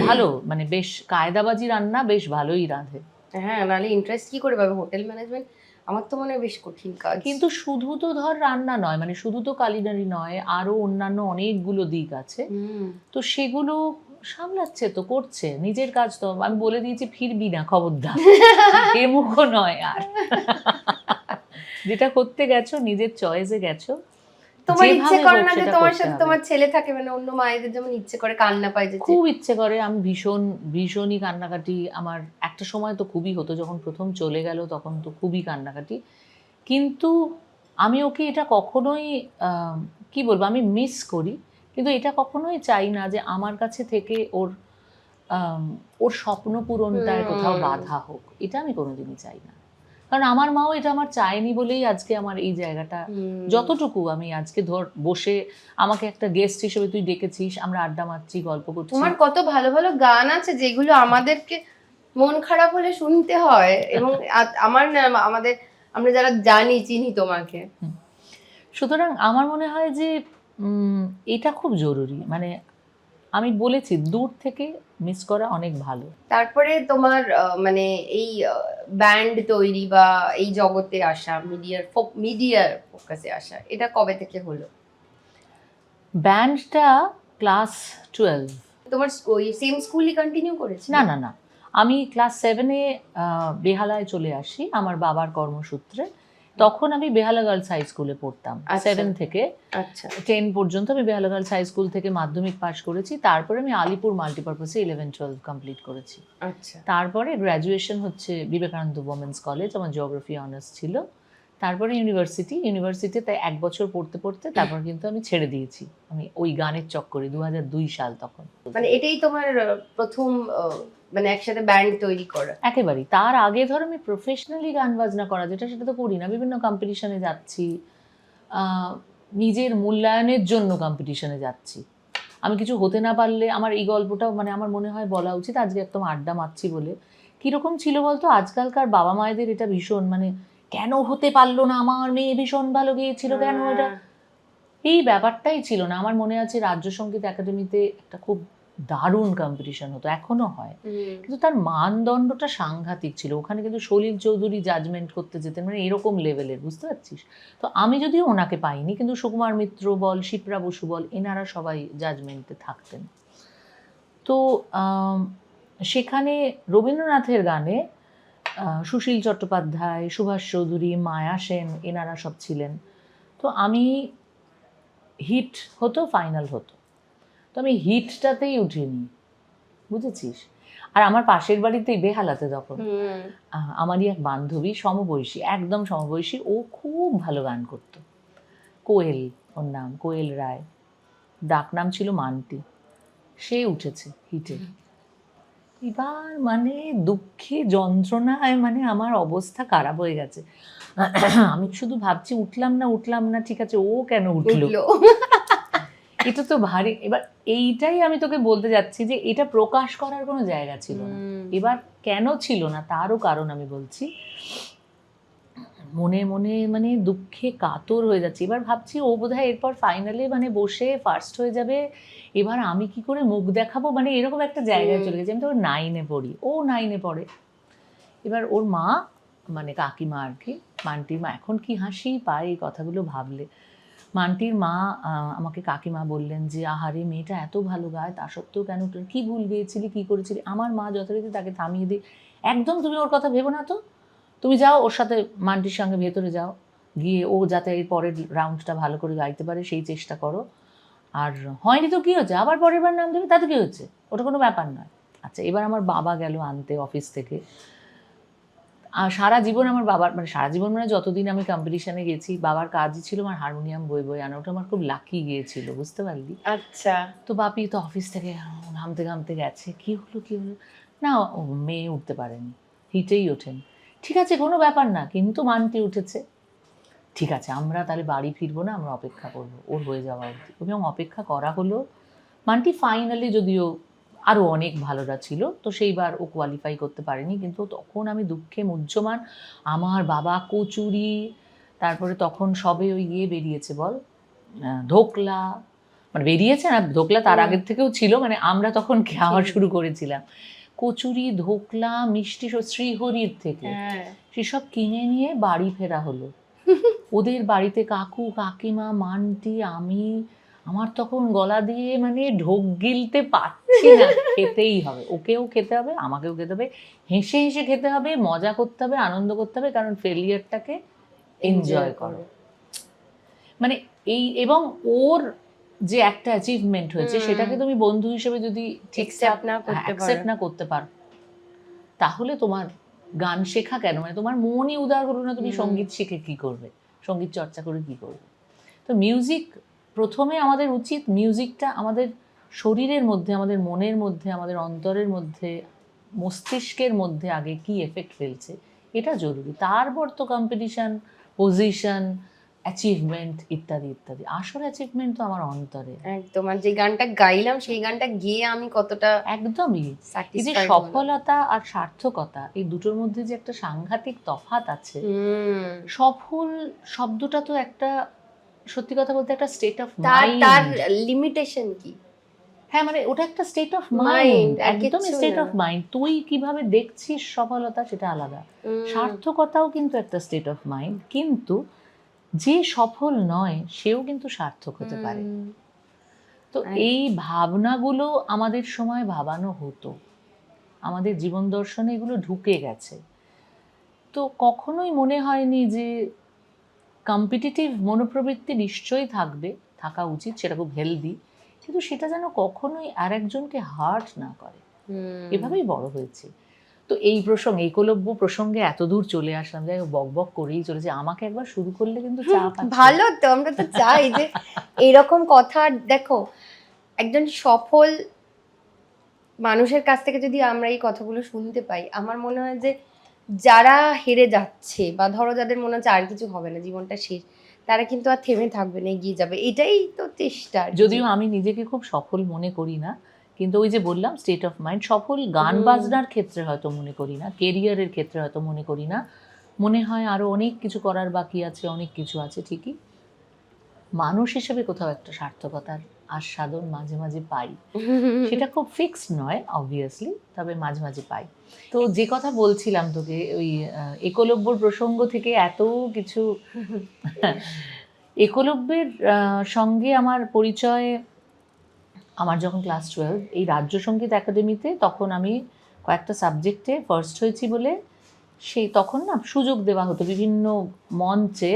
ভালো, মানে বেশ কায়দাবাজি রান্না বেশ ভালোই রাঁধে। হ্যাঁ, নাহলে ইন্টারেস্ট কি করে পাবে হোটেল ম্যানেজমেন্ট, আমার তো মনে হয় বেশ কঠিন কাজ। কিন্তু শুধু তো ধর রান্না নয়, মানে শুধু তো কালিনারি নয়, আরো অন্যান্য অনেকগুলো দিক আছে, তো সেগুলো সামলাচ্ছে, তো করছে নিজের কাজ। তো আমি বলে দিয়েছি ফিরবি না খবরদার, এ মুখও নয় আর। যেটা করতে গেছো নিজের চয়েসে গেছো, তোমার ইচ্ছে করে না যে তোমার সাথে তোমার ছেলে থাকে? মানে অন্য মায়েদের যেমন ইচ্ছে করে, কান্না পায় যে, খুব ইচ্ছে করে। আমি ভীষণই কান্নাকাটি, আমার একটা সময় তো খুবই হতো, যখন প্রথম চলে গেল তখন তো খুবই কান্নাকাটি। কিন্তু আমি ওকে এটা কখনোই কি বলবো, আমি মিস করি, কিন্তু এটা কখনোই চাই না যে আমার কাছে থেকে ওর স্বপ্ন পূরণটায় কোথাও বাধা হোক, এটা আমি কোনোদিনই চাই না। কারণ আমার মাও এটা আমার চায়নি বলেই আজকে আমার এই জায়গাটা, যতটুকু আমি আজকে ধর বসে, আমাকে একটা গেস্ট হিসেবে তুই ডেকেছিস, আমরা আড্ডা মারছি, গল্প করছি। তোমার কত ভালো ভালো গান আছে যেগুলো আমাদেরকে মন খারাপ হলে শুনতে হয়, এবং আমরা যারা জানি, চিনি তোমাকে। সুতরাং আমার মনে হয় যে এটা খুব জরুরি, মানে আমি বলেছি দূর থেকে মিস করা অনেক ভালো। তারপরে তোমার মানে এই ব্যান্ড তৈরি বা এই জগতে আসা, মিডিয়ার ফোকাসে আসা, এটা কবে থেকে হলো? ব্যান্ডটা ক্লাস 12। তোমার ওই সেম স্কুলই কন্টিনিউ করেছি? না না না, আমি ক্লাস 7-এ বেহালায় চলে আসি আমার বাবার কর্মসূত্রে। তখন আমি বেহালা গার্লস হাই স্কুলে পড়তাম। 7 থেকে 10 পর্যন্ত আমি বেহালা গার্লস হাই স্কুল থেকে মাধ্যমিক পাশ করেছি। তারপরে আমি আলিপুর মাল্টিপারপাসে 11-12 কমপ্লিট করেছি। তারপরে গ্র্যাজুয়েশন হচ্ছে বিবেকানন্দ ওমেন্স কলেজ, আমার জিওগ্রাফি অনার্স ছিল। তারপরে ইউনিভার্সিটিতে 1 বছর পড়তে পড়তে তারপর কিন্তু আমি ছেড়ে দিয়েছি। আমি ওই গানের চক্করে 2002 সাল তখন। মানে এটাই তোমার প্রথম মানে একসাথে ব্যান্ড তৈরি করা? একেবারেই। তার আগে ধর আমি প্রফেশনালি গান বাজনা করা যেটা সেটা তো করি না। বিভিন্ন কম্পিটিশনে যাচ্ছি, নিজের মূল্যায়নের জন্য কম্পিটিশনে যাচ্ছি। আমি কিছু হতে না পারলে আমার এই গল্পটাও মানে আমার মনে হয় বলা উচিত আজকে একদম আড্ডা মারছি বলে। কীরকম ছিল বলতো, আজকালকার বাবা মায়েদের এটা ভীষণ মানে কেন হতে পারলো না, আমার মেয়ে ভীষণ ভালো গিয়েছিল কেন এটা, এই ব্যাপারটাই ছিল না। আমার মনে আছে রাজ্য সঙ্গীত একাডেমিতে একটা খুব দারুণ কম্পিটিশন হতো, এখনো হয়, কিন্তু তার মানদণ্ডটা সাংঘাতিক ছিল। ওখানে কিন্তু সলিল চৌধুরী জাজমেন্ট করতে যেতেন, মানে এরকম লেভেলের, বুঝতে পারছিস? তো আমি যদিও ওনাকে পাইনি, কিন্তু সুকুমার মিত্র বল, শিপ্রা বসু বল, এনারা সবাই জাজমেন্টে থাকতেন। তো সেখানে রবীন্দ্রনাথের গানে সুশীল চট্টোপাধ্যায়, সুভাষ চৌধুরী, মায়া সেন, এনারা সব ছিলেন। তো আমি হিট হতো, ফাইনাল হতো, তো আমি হিটটাতেই উঠিনি, বুঝেছিস? আর আমার পাশের বাড়িতেই বেহালাতে তখন আমারই এক বান্ধবী, সমবয়সী, একদম সমবয়সী, ও খুব ভালো গান করতো। কোয়েল ওর নাম, কোয়েল রায়, ডাক নাম ছিল মান্টি। সে উঠেছে হিটে। এবার মানে দুঃখে যন্ত্রণায় মানে আমার অবস্থা খারাপ হয়ে গেছে। আমি শুধু ভাবছি উঠলাম না, ঠিক আছে ও কেন উঠলো? এটা তো ভারী। এবার এইটাই আমি তোকে বলতে যাচ্ছি যে এটা প্রকাশ করার কোনো জায়গা ছিল না। এবার কেন ছিল না তারও কারণ আমি বলছি। মনে মনে মানে দুঃখে কাতর হয়ে যাচ্ছে। এবার ভাবছি ও বোধহয় এরপর ফাইনালে মানে বসে ফার্স্ট হয়ে যাবে, এবার আমি কি করে মুখ দেখাবো, মানে এরকম একটা জায়গায় চলে গেছে। আমি তো 9-এ পড়ি, ও 9-এ পড়ে। এবার ওর মা মানে কাকিমা আর কি, মান্টির মা, এখন কি হাসি পায় এই কথাগুলো ভাবলে। মান্টির মা আমাকে কাকিমা বললেন যে আহারে মেয়েটা এত ভালো গায়, তা সত্ত্বেও কেন, কি ভুল গেয়েছিলি, কি করেছিলি? আমার মা যথারীতি তাকে থামিয়ে দিই, একদম তুমি ওর কথা ভেবো না, তো তুমি যাও ওর সাথে মান্টির সঙ্গে ভেতরে যাও, গিয়ে ও যাতে এর পরের রাউন্ডটা ভালো করে গাইতে পারে সেই চেষ্টা করো। আর হয়নি তো কী হচ্ছে, আবার পরের বার নাম দেবে, তাতে কী হচ্ছে, ওটা কোনো ব্যাপার নয়। আচ্ছা, এবার আমার বাবা গেল আনতে অফিস থেকে। আর সারা জীবন আমার বাবার মানে সারা জীবন মানে যতদিন আমি কম্পিটিশনে গেছি বাবার কাজই ছিল আমার হারমোনিয়াম বই আনা। ওটা আমার খুব লাকি গিয়েছিল, বুঝতে পারলি? আচ্ছা। তো বাপি তো অফিস থেকে ঘামতে গেছে, কি হলো না, মেয়ে উঠতে পারেনি, হিটেই ওঠেন। ঠিক আছে কোনো ব্যাপার না, কিন্তু মানটি উঠেছে, ঠিক আছে আমরা তাহলে বাড়ি ফিরবো না, আমরা অপেক্ষা করবো ওর হয়ে যাওয়া অবধি। এবং অপেক্ষা করা হলো। মানটি ফাইনালি যদিও আরও অনেক ভালোরা ছিল, তো সেইবার ও কোয়ালিফাই করতে পারেনি, কিন্তু তখন আমি দুঃখে মুহ্যমান। আমার বাবা কচুরি, তারপরে তখন সবে ওই ইয়ে বেরিয়েছে বল, ধোকলা, মানে বেরিয়েছে না, ধোকলা তার আগের থেকেও ছিল, মানে আমরা তখন খাওয়া শুরু করেছিলাম কচুরি, ধোকলা, মিষ্টি সব শ্রীহরির থেকে, সেসব কিনে নিয়ে বাড়ি ফেরা হলো। ওদের বাড়িতে কাকু, কাকিমা, মান্টি, আমি, আমার তখন গলা দিয়ে মানে ঢোক গিলতে পারছি না, খেতেই হবে, ওকেও খেতে হবে, আমাকেও খেতে হবে, হেসে হেসে খেতে হবে, মজা করতে হবে, আনন্দ করতে হবে, কারণ ফেলিয়ারটাকে এনজয় করো। মানে এই, এবং ওর যে একটা অ্যাচিভমেন্ট হয়েছে সেটাকে তুমি বন্ধু হিসেবে যদি ঠিকঠাক অ্যাকসেপ্ট না করতে পারো, তাহলে তোমার গান শেখা কেন, মানে তোমার মনই উদার হলো না, তুমি সঙ্গীত শিখে কি করবে, সঙ্গীত চর্চা করে কি করবে? তো মিউজিক, প্রথমে আমাদের উচিত মিউজিকটা আমাদের শরীরের মধ্যে, আমাদের মনের মধ্যে, আমাদের অন্তরের মধ্যে, মস্তিষ্কের মধ্যে আগে কি এফেক্ট ফেলছে এটা জরুরি। তারপর তো কম্পিটিশন, পজিশন, অ্যাচিভমেন্ট ইত্যাদি ইত্যাদি। আসল অ্যাচিভমেন্ট তো আমার অন্তরে। একদম। আর যে গানটা গাইলাম সেই গানটা গিয়ে আমি কতটা একদমই, এই যে সফলতা আর সার্থকতা এই দুটোর মধ্যে যে একটা সাংঘাতিক তফাৎ আছে। সফল শব্দটা তো একটা, সত্যি কথা বলতে একটা স্টেট অফ মাইন্ড। তার লিমিটেশন কি? হ্যাঁ, মানে ওটা একটা স্টেট অফ মাইন্ড, একদম স্টেট অফ মাইন্ড। তুই কিভাবে দেখছিস সফলতা সেটা আলাদা, সার্থকতাও কিন্তু একটা স্টেট অফ মাইন্ড। কিন্তু যে সফল নয় সেও কিন্তু সার্থক হতে পারে। তো এই ভাবনাগুলো আমাদের সময় ভাবানো হতো, আমাদের জীবন দর্শনে এগুলো ঢুকে গেছে। তো কখনোই মনে হয়নি যে কম্পিটিটিভ মনোপ্রবৃত্তি নিশ্চয়ই থাকা উচিত, সেটা খুব হেলদি, কিন্তু সেটা যেন কখনোই আরেকজনকে হার্ট না করে, এভাবেই বড় হয়েছে। তো এই প্রসঙ্গে একলব্য প্রসঙ্গে এত দূর চলে আসলাম, যাই হোক, বক বক করেই চলেছে। আমাকে একবার শুরু করলে কিন্তু চাপ আছে। ভালো তো, আমরা তো চাই যে এইরকম কথা। দেখো, একজন সফল মানুষের কাছ থেকে যদি আমরা এই কথাগুলো শুনতে পাই, আমার মনে হয় যে যারা হেরে যাচ্ছে বা ধরো যাদের মনে হচ্ছে আর কিছু হবে না, জীবনটা শেষ, তারা কিন্তু আর থেমে থাকবে না, এগিয়ে যাবে। এটাই তো চেষ্টা আর কি। যদিও আমি নিজেকে খুব সফল মনে করি না, কিন্তু ওই যে বললাম স্টেট অফ মাইন্ড, সফল গান বাজনার ক্ষেত্রে হয়তো মনে করি না, কেরিয়ারের ক্ষেত্রে হয়তো মনে করি না, মনে হয় আরো অনেক কিছু করার বাকি আছে, অনেক কিছু আছে ঠিকই। মানুষ হিসেবে কোথাও একটা সার্থকতার আস্বাদন মাঝে মাঝে পাই, সেটা খুব ফিক্সড নয় অবভিয়াসলি, তবে মাঝে মাঝে পাই। তো যে কথা বলছিলাম তোকে, ওই একলব্যর প্রসঙ্গ থেকে এত কিছু। একলব্যের সঙ্গে আমার পরিচয়, আমার যখন ক্লাস 12 এই রাজ্য সঙ্গীত একাডেমিতে, তখন আমি কয়েকটা সাবজেক্টে ফার্স্ট হয়েছি বলে সেই তখন না সুযোগ দেওয়া হতো বিভিন্ন মঞ্চে,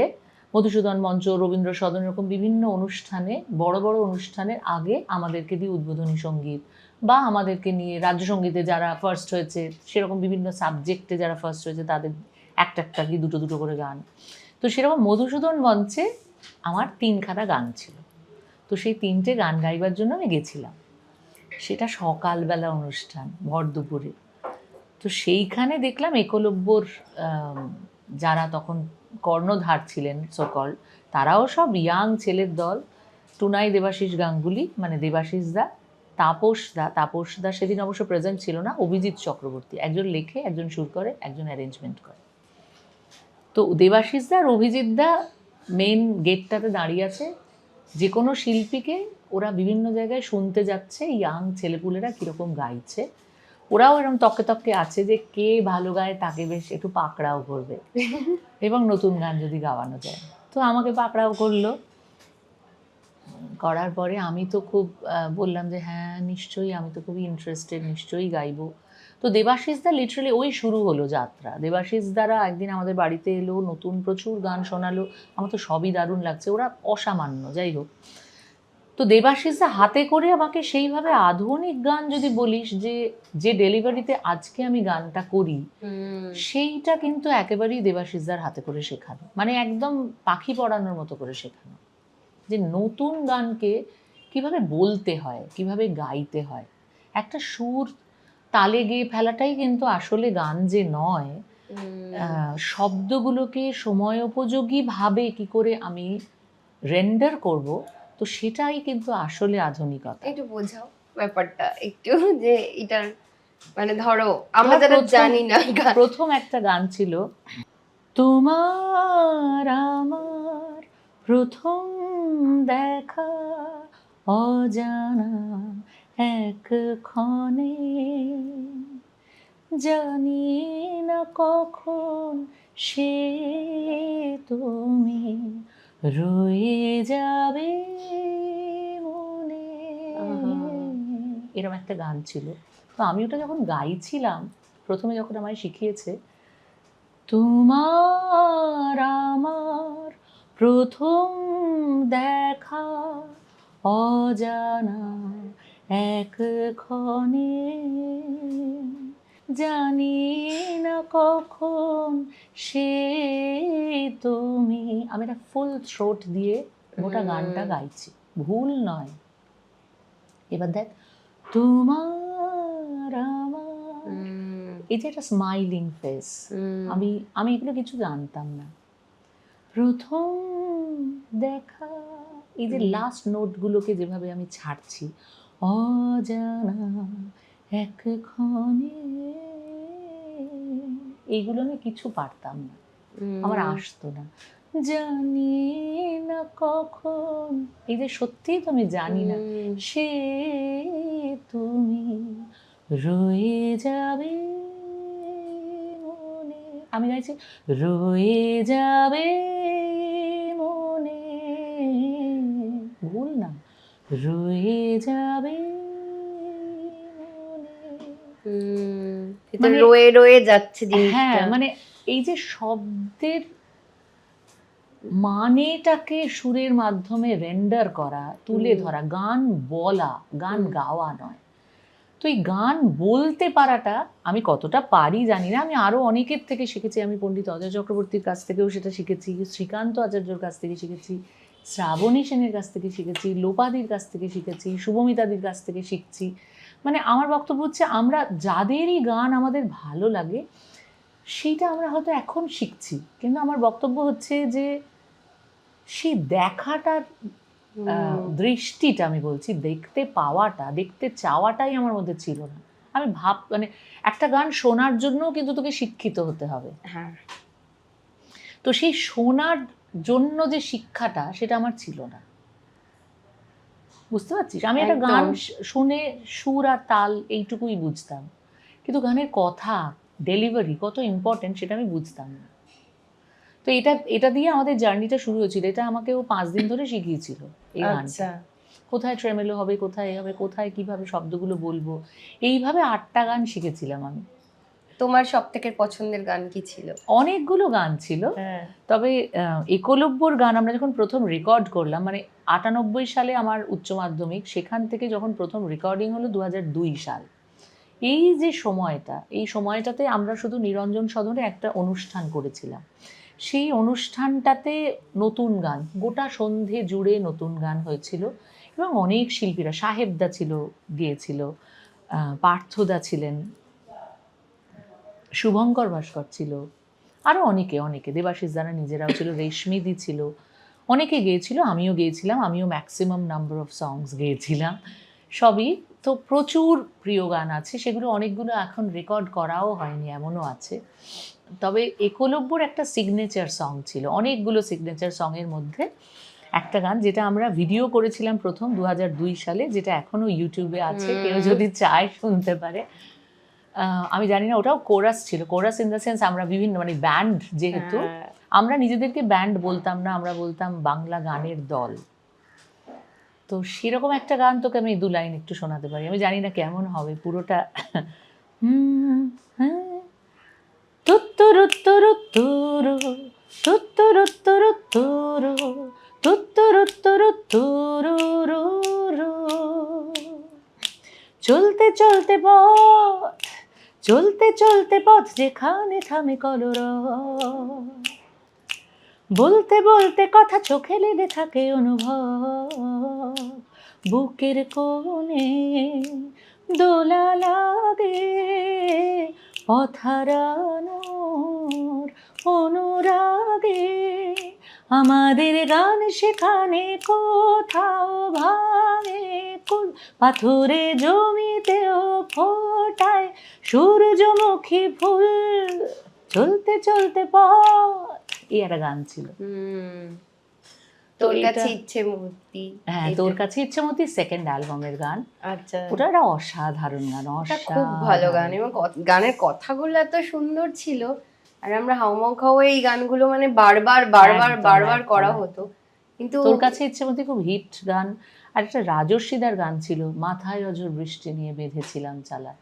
মধুসূদন মঞ্চ, রবীন্দ্র সদন, এরকম বিভিন্ন অনুষ্ঠানে, বড় বড় অনুষ্ঠানের আগে আমাদেরকে দিয়ে উদ্বোধনী সঙ্গীত, বা আমাদেরকে নিয়ে রাজ্য সঙ্গীতে যারা ফার্স্ট হয়েছে সেরকম বিভিন্ন সাবজেক্টে যারা ফার্স্ট হয়েছে তাদের একটা একটা কি দুটো দুটো করে গান। তো সেরকম মধুসূদন মঞ্চে আমার 3খানা গান ছিল। তো সেই 3টে গান গাইবার জন্য আমি গেছিলাম। সেটা সকালবেলা অনুষ্ঠান, ভর দুপুরে। তো সেইখানে দেখলাম একলব্যর যারা তখন কর্ণধার ছিলেন সকল, তারাও সব ইয়াং ছেলের দল। টুনাই দেবাশিস গাঙ্গুলি, মানে দেবাশিস দা, তাপস দা সেদিন অবশ্য প্রেজেন্ট ছিল না, অভিজিৎ চক্রবর্তী, একজন লেখে, একজন সুর করে, একজন অ্যারেঞ্জমেন্ট করে। তো দেবাশিস দা আর অভিজিৎ দা মেন গেটটাতে দাঁড়িয়ে আছে। যে কোনো শিল্পীকে ওরা বিভিন্ন জায়গায় শুনতে যাচ্ছে, ইয়াং ছেলেপুলেরা কীরকম গাইছে, ওরাও এরকম তককে তককে আছে যে কে ভালো গায় তাকে বেশ একটু পাকড়াও করবে, এবং নতুন গান যদি গাওয়ানো যায়। তো আমাকে পাকড়াও করলো। করার পরে আমি তো খুব বললাম যে হ্যাঁ নিশ্চয়ই, আমি তো খুবই ইন্টারেস্টেড, নিশ্চয়ই গাইবো। তো দেবাশিস দা লিটারালি ওই শুরু হলো যাত্রা। দেবাশিস দ্বারা একদিন আমাদের বাড়িতে এলো, নতুন প্রচুর গান শোনালো, আমার তো সবই দারুণ লাগছে, ওরা অসামান্য। যাই হোক, তো দেবাশিস দা হাতে করে আমাকে সেইভাবে আধুনিক গান যদি বলিস, যে ডেলিভারিতে আজকে আমি গানটা করি, সেইটা কিন্তু একেবারেই দেবাশিস দার হাতে করে শেখানো, মানে একদম পাখি পড়ানোর মতো করে শেখানো, যে নতুন গানকে কিভাবে বলতে হয়, কিভাবে গাইতে হয়, একটা সুর তালে গেয়ে ফেলাটাই কিন্তু আসলে গান যে নয়, শব্দগুলোকে সময়োপযোগী ভাবে কি করে আমি রেন্ডার করব, তো সেটাই কিন্তু আসলে আধুনিকতা। একটু বোঝাও ব্যাপারটা একটু, যে এটার মানে ধরো আমরা যারা জানি না গান। প্রথম একটা গান ছিল, তোমার আমার প্রথম দেখা অজানা এক ক্ষণে, জানি না কখন সে তুমি রয়ে যাবে মনে, এরকম একটা গান ছিল। তো আমি ওটা যখন গাইছিলাম, প্রথমে যখন আমায় শিখিয়েছে, তোমার আমার প্রথম দেখা অজানা এক ক্ষণে, জানি না কখন সে তুমি, আমি একটা ফুল থ্রোট দিয়ে গোটা গানটা গাইছি, ভুল নয়। এবার দেখ, তোমার আমার, এই যে একটা স্মাইলিং ফেস, আমি এগুলো কিছু জানতাম না। প্রথম দেখা, এই যে লাস্ট নোটগুলোকে যেভাবে আমি ছাড়ছি, অজানা এক ক্ষণে, এইগুলো আমি কিছু পারতাম না, আমার আসতো না। জানি না কখন, এই যে সত্যিই তো আমি জানি না, সে তুমি রয়ে যাবে মনে, আমি গাইছি রয়ে যাবে মনে, ভুল না, রয়ে যাবে মানে রয়ে রয়ে যাচ্ছে জিনিসটা। হ্যাঁ, মানে এই যে শব্দের মানেটাকে সুরের মাধ্যমে রেন্ডার করা, তুলে ধরা, গান বলা, গান গাওয়া নয়। তো এই গান বলতে পারাটা আমি কতটা পারি জানি না, আমি আরও অনেকের থেকে শিখেছি। আমি পণ্ডিত অজয় চক্রবর্তীর কাছ থেকেও সেটা শিখেছি, শ্রীকান্ত আচার্যর কাছ থেকে শিখেছি, শ্রাবণী সেনের কাছ থেকে শিখেছি, লোপাদির কাছ থেকে শিখেছি, শুভমিতাদির কাছ থেকে শিখছি। মানে আমার বক্তব্য হচ্ছে আমরা যাদেরই গান আমাদের ভালো লাগে সেইটা আমরা হয়তো এখন শিখছি, কিন্তু আমার বক্তব্য হচ্ছে যে সেই দেখাটার দৃষ্টিটা, আমি বলছি দেখতে পাওয়াটা, দেখতে চাওয়াটাই আমার মধ্যে ছিল না। আমি মানে একটা গান শোনার জন্য কিন্তু তোকে শিক্ষিত হতে হবে। হ্যাঁ, তো সেই শোনার জন্য যে শিক্ষাটা সেটা আমার ছিল না, বুঝতে পারছিস? আমি একটা গান শুনে সুর আর তাল এইটুকুই বুঝতাম, কিন্তু গানের কথা, ডেলিভারি কত ইম্পর্টেন্ট সেটা আমি বুঝতাম না। তো এটা দিয়ে আমাদের জার্নিটা শুরু হয়েছিল। এটা আমাকে ও 5 দিন ধরে শিখিয়েছিল এই গানটা। কোথায় ট্রেমেলো হবে, কোথায় হবে, কোথায় কিভাবে শব্দগুলো বলবো, এইভাবে 8টা গান শিখেছিলাম আমি। তোমার সব থেকে পছন্দের গান কি ছিল? অনেকগুলো গান ছিল, তবে একলব্যর গান আমরা যখন প্রথম রেকর্ড করলাম, মানে 98 সালে আমার উচ্চ মাধ্যমিক, সেখান থেকে যখন প্রথম রেকর্ডিং হলো 2002 সাল, এই যে সময়টা, এই সময়টাতে আমরা শুধু নিরঞ্জন সদনে একটা অনুষ্ঠান করেছিলাম। সেই অনুষ্ঠানটাতে নতুন গান, গোটা সন্ধে জুড়ে নতুন গান হয়েছিল, এবং অনেক শিল্পীরা, সাহেবদা ছিল, গিয়েছিল, পার্থদা ছিলেন, শুভঙ্কর ভাস্কর ছিল, আরও অনেকে, দেবাশিস দানা নিজেরাও ছিল, রেশমিদি ছিল, অনেকে গিয়েছিল, আমিও গিয়েছিলাম, আমিও ম্যাক্সিমাম নাম্বার অফ সংস গেয়েছিলাম, সবই। তো প্রচুর প্রিয় গান আছে, সেগুলো অনেকগুলো এখন রেকর্ড করাও হয়নি, এমনও আছে। তবে একলব্যর একটা সিগনেচার সং ছিল, অনেকগুলো সিগনেচার সঙের মধ্যে একটা গান, যেটা আমরা ভিডিও করেছিলাম প্রথম 2002 সালে, যেটা এখনও ইউটিউবে আছে, কেউ যদি চায় শুনতে পারে। আমি জানি না ওটাও কোরাস ছিল, কোরাস ইন দ্য সেন্স আমরা বিভিন্ন, মানে ব্যান্ড যেহেতু, আমরা নিজেদেরকে ব্যান্ড বলতাম না, আমরা বলতাম বাংলা গানের দল। তো সেরকম একটা গান তোকে আমি 2 লাইন একটু শোনাতে পারি, আমি জানি না কেমন হবে পুরোটা। তুত্তুরুত্তুরুত্তুরু, তুত্তুরুত্তুরুত্তুরু, তুত্তুরুত্তুরুত্তুরু, চলতে চলতে পথ, চলতে চলতে পথ যেখানে থামে কলরব, বলতে বলতে কথা চোখে লেগে থাকে অনুভব, বুকের কোণে দোলা লাগে পথ হারানোর অনুরাগে, আমাদের গান সেখানে কোথাও ভাঙে কুল, পাথরে জমিতেও ফোটায় সূর্যমুখী ফুল, চলতে চলতে পথ। এই একটা গান ছিল। তোর কাছে ইচ্ছে মূর্তি। হ্যাঁ, তোর কাছে ইচ্ছে মূর্তি সেকেন্ড অ্যালবামের গান। আচ্ছা, ওটা একটা অসাধারণ গান, খুব ভালো গান, এবং গানের কথাগুলো এত সুন্দর ছিল। আর আমরা হাউমাউ খাও এই গানগুলো মানে বারবার করা হতো। কিন্তু তোর কাছে ইচ্ছে মূর্তি খুব হিট গান। আর একটা রাজস্বীদার গান ছিল, মাথায় অঝোর বৃষ্টি নিয়ে বেঁধেছিলাম চালা,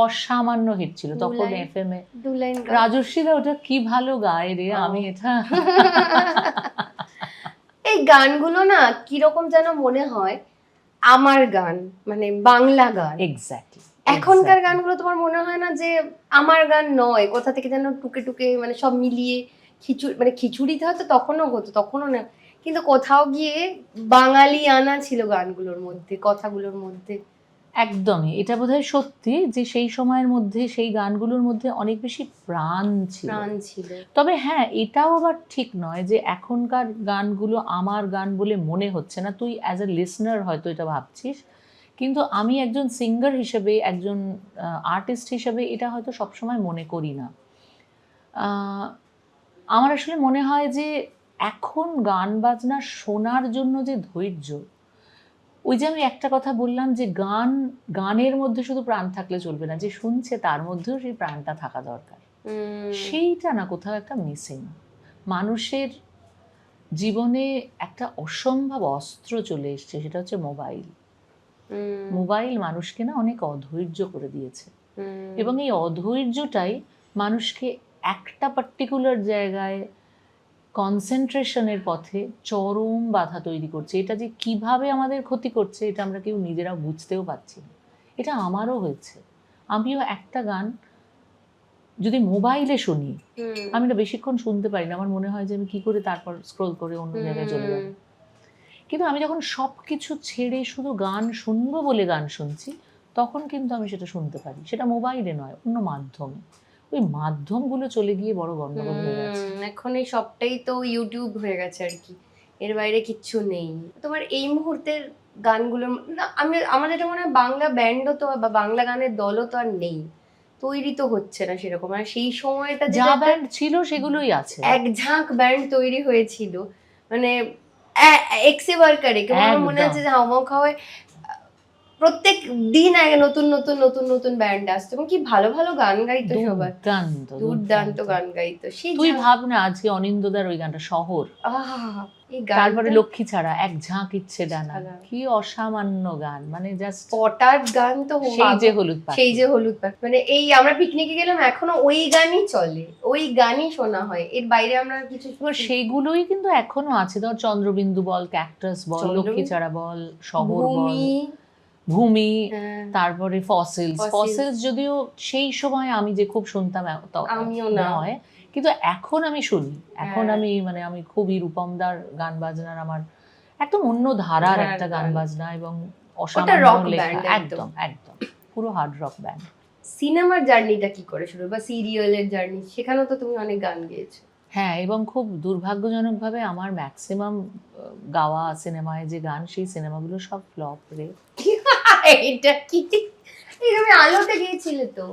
অসামান্য হিট ছিল তখন FM এ। রাজস্বীদা ওটা কি ভালো গায় রে, আমি এটা এই গানগুলো না কিরকম যেন মনে হয় আমার গান, মানে বাংলা গান। এক্স্যাক্টলি। এখনকার গানগুলো তোমার মনে হয় না যে আমার গান নয়, কোথা থেকে যেন টুকে টুকে, মানে সব মিলিয়ে খিচুড়িতে হয়তো তখনও হতো, তখনও না, কিন্তু কোথাও গিয়ে বাঙালি আনা ছিল গানগুলোর মধ্যে, কথাগুলোর মধ্যে। একদমই, এটা বোধহয় সত্যি যে সেই সময়ের মধ্যে সেই গানগুলোর মধ্যে অনেক বেশি প্রাণ ছিল। তবে হ্যাঁ, এটাও আবার ঠিক নয় যে এখনকার গানগুলো আমার গান বলে মনে হচ্ছে না। তুই অ্যাজ এ লিসনার হয়তো এটা ভাবছিস, কিন্তু আমি একজন সিঙ্গার হিসেবে, একজন আর্টিস্ট হিসেবে এটা হয়তো সবসময় মনে করি না। আমার আসলে মনে হয় যে এখন গান বাজনা শোনার জন্য যে ধৈর্য, ওই যে আমি একটা কথা বললাম যে গানের মধ্যে শুধু প্রাণ থাকলে চলবে না, যে শুনছে তার মধ্যেও সেই প্রাণটা থাকা দরকার। সেইটা না কোথাও একটা মিসিং। মানুষের জীবনে একটা অসম্ভব অস্ত্র চলে এসছে, সেটা হচ্ছে মোবাইল। মোবাইল মানুষকে না অনেক অধৈর্য করে দিয়েছে, এবং এই অধৈর্যটাই মানুষকে একটা পার্টিকুলার জায়গায় কনসেন্ট্রেশনের পথে চরম বাধা তৈরি করছে। এটা যে কিভাবে আমাদের ক্ষতি করছে এটা আমরা কেউ নিজেরা বুঝতেও পারছি না। এটা আমারও হয়েছে। আমিও একটা গান যদি মোবাইলে শুনি, আমি না বেশিক্ষণ শুনতে পারি না, আমার মনে হয় যে আমি কি করে তারপর স্ক্রোল করে অন্য জায়গায় চলে যাব। কিন্তু আমি যখন সবকিছু ছেড়ে শুধু গান শুনবো বলে গান শুনছি, তখন কিন্তু আমি সেটা শুনতে পারি। সেটা মোবাইলে নয়, অন্য মাধ্যমে। ওই মাধ্যমগুলো চলে গিয়ে বড় গন্ডগোল হয়ে গেছে। এখন এই সবটাই তো ইউটিউব হয়ে গেছে আর কি, এর বাইরে কিচ্ছু নেই। তোমার এই মুহূর্তের গানগুলোর না, আমার যেটা মনে হয় বাংলা ব্যান্ডও তো বা বাংলা গানের দলও তো আর নেই, তৈরি তো হচ্ছে না সেরকম। আর সেই সময়টা যা যেটা একটা ব্যান্ড ছিল সেগুলোই আছে। এক ঝাঁক ব্যান্ড তৈরি হয়েছিল, মানে এক্সে ওয়ার্কারে কেমন আমার মনে একদম। আছে যে হাওমাও খাওয়ায় প্রত্যেক দিন আগে নতুন নতুন নতুন নতুন ব্যান্ড আসতো এবং কি ভালো ভালো গান গাইতো সবাই, দুর্দান্ত দুর্দান্ত গান গাইতো। সেই তুই ভাব না, আজকে অনিন্দদার ওই গানটা শহর, এই তারপরে গানটা লক্ষ্মী ছাড়া, এক ঝাঁক ইচ্ছে ডানা, ছাড়া। কি অসামান্য গান, মানে জাস্ট পটার গান তো সেই যে হলুদ পাখি। সেই যে হলুদ পাখি, মানে এই আমরা পিকনিকে গেলাম এখনো ওই গানই চলে, ওই গানই শোনা হয়, এর বাইরে আমরা আর কিছু এবার সেইগুলোই কিন্তু এখনো আছে। ধর চন্দ্রবিন্দু বল, ক্যাকটাস বল, চন্দ্রবিন্দু, লক্ষ্মী ছাড়া বল, শহর বল, ভূমি, ভূমি, হ্যাঁ, তারপরে ফসিলস যদিও সেই সময় আমি যে খুব শুনতাম আমিও না। নয়, কিন্তু এখন আমি শুনি। এখন হ্যাঁ। আমি মানে আমি খুবই রূপমদার গান বাজনার আমার একদম অন্য ধারার ধারার একটা গান গান। বাজনা এবং rock অসামান্য লেখা। band একদম। একদম একদম পুরো হার্ড রক ব্যান্ড। সিনেমার জার্নিটা কি করে শুরু, বা সিরিয়ালের জার্নি, সেখানেও তো তুমি অনেক গান গেয়েছো। হ্যাঁ, এবং খুব দুর্ভাগ্যজনকভাবে আমার ম্যাক্সিমাম গাওয়া সিনেমায় যে গান, সেই সিনেমাগুলো সব ফ্লপ রে। এটা কি, তুমি আলোতে গিয়েছিলে তো?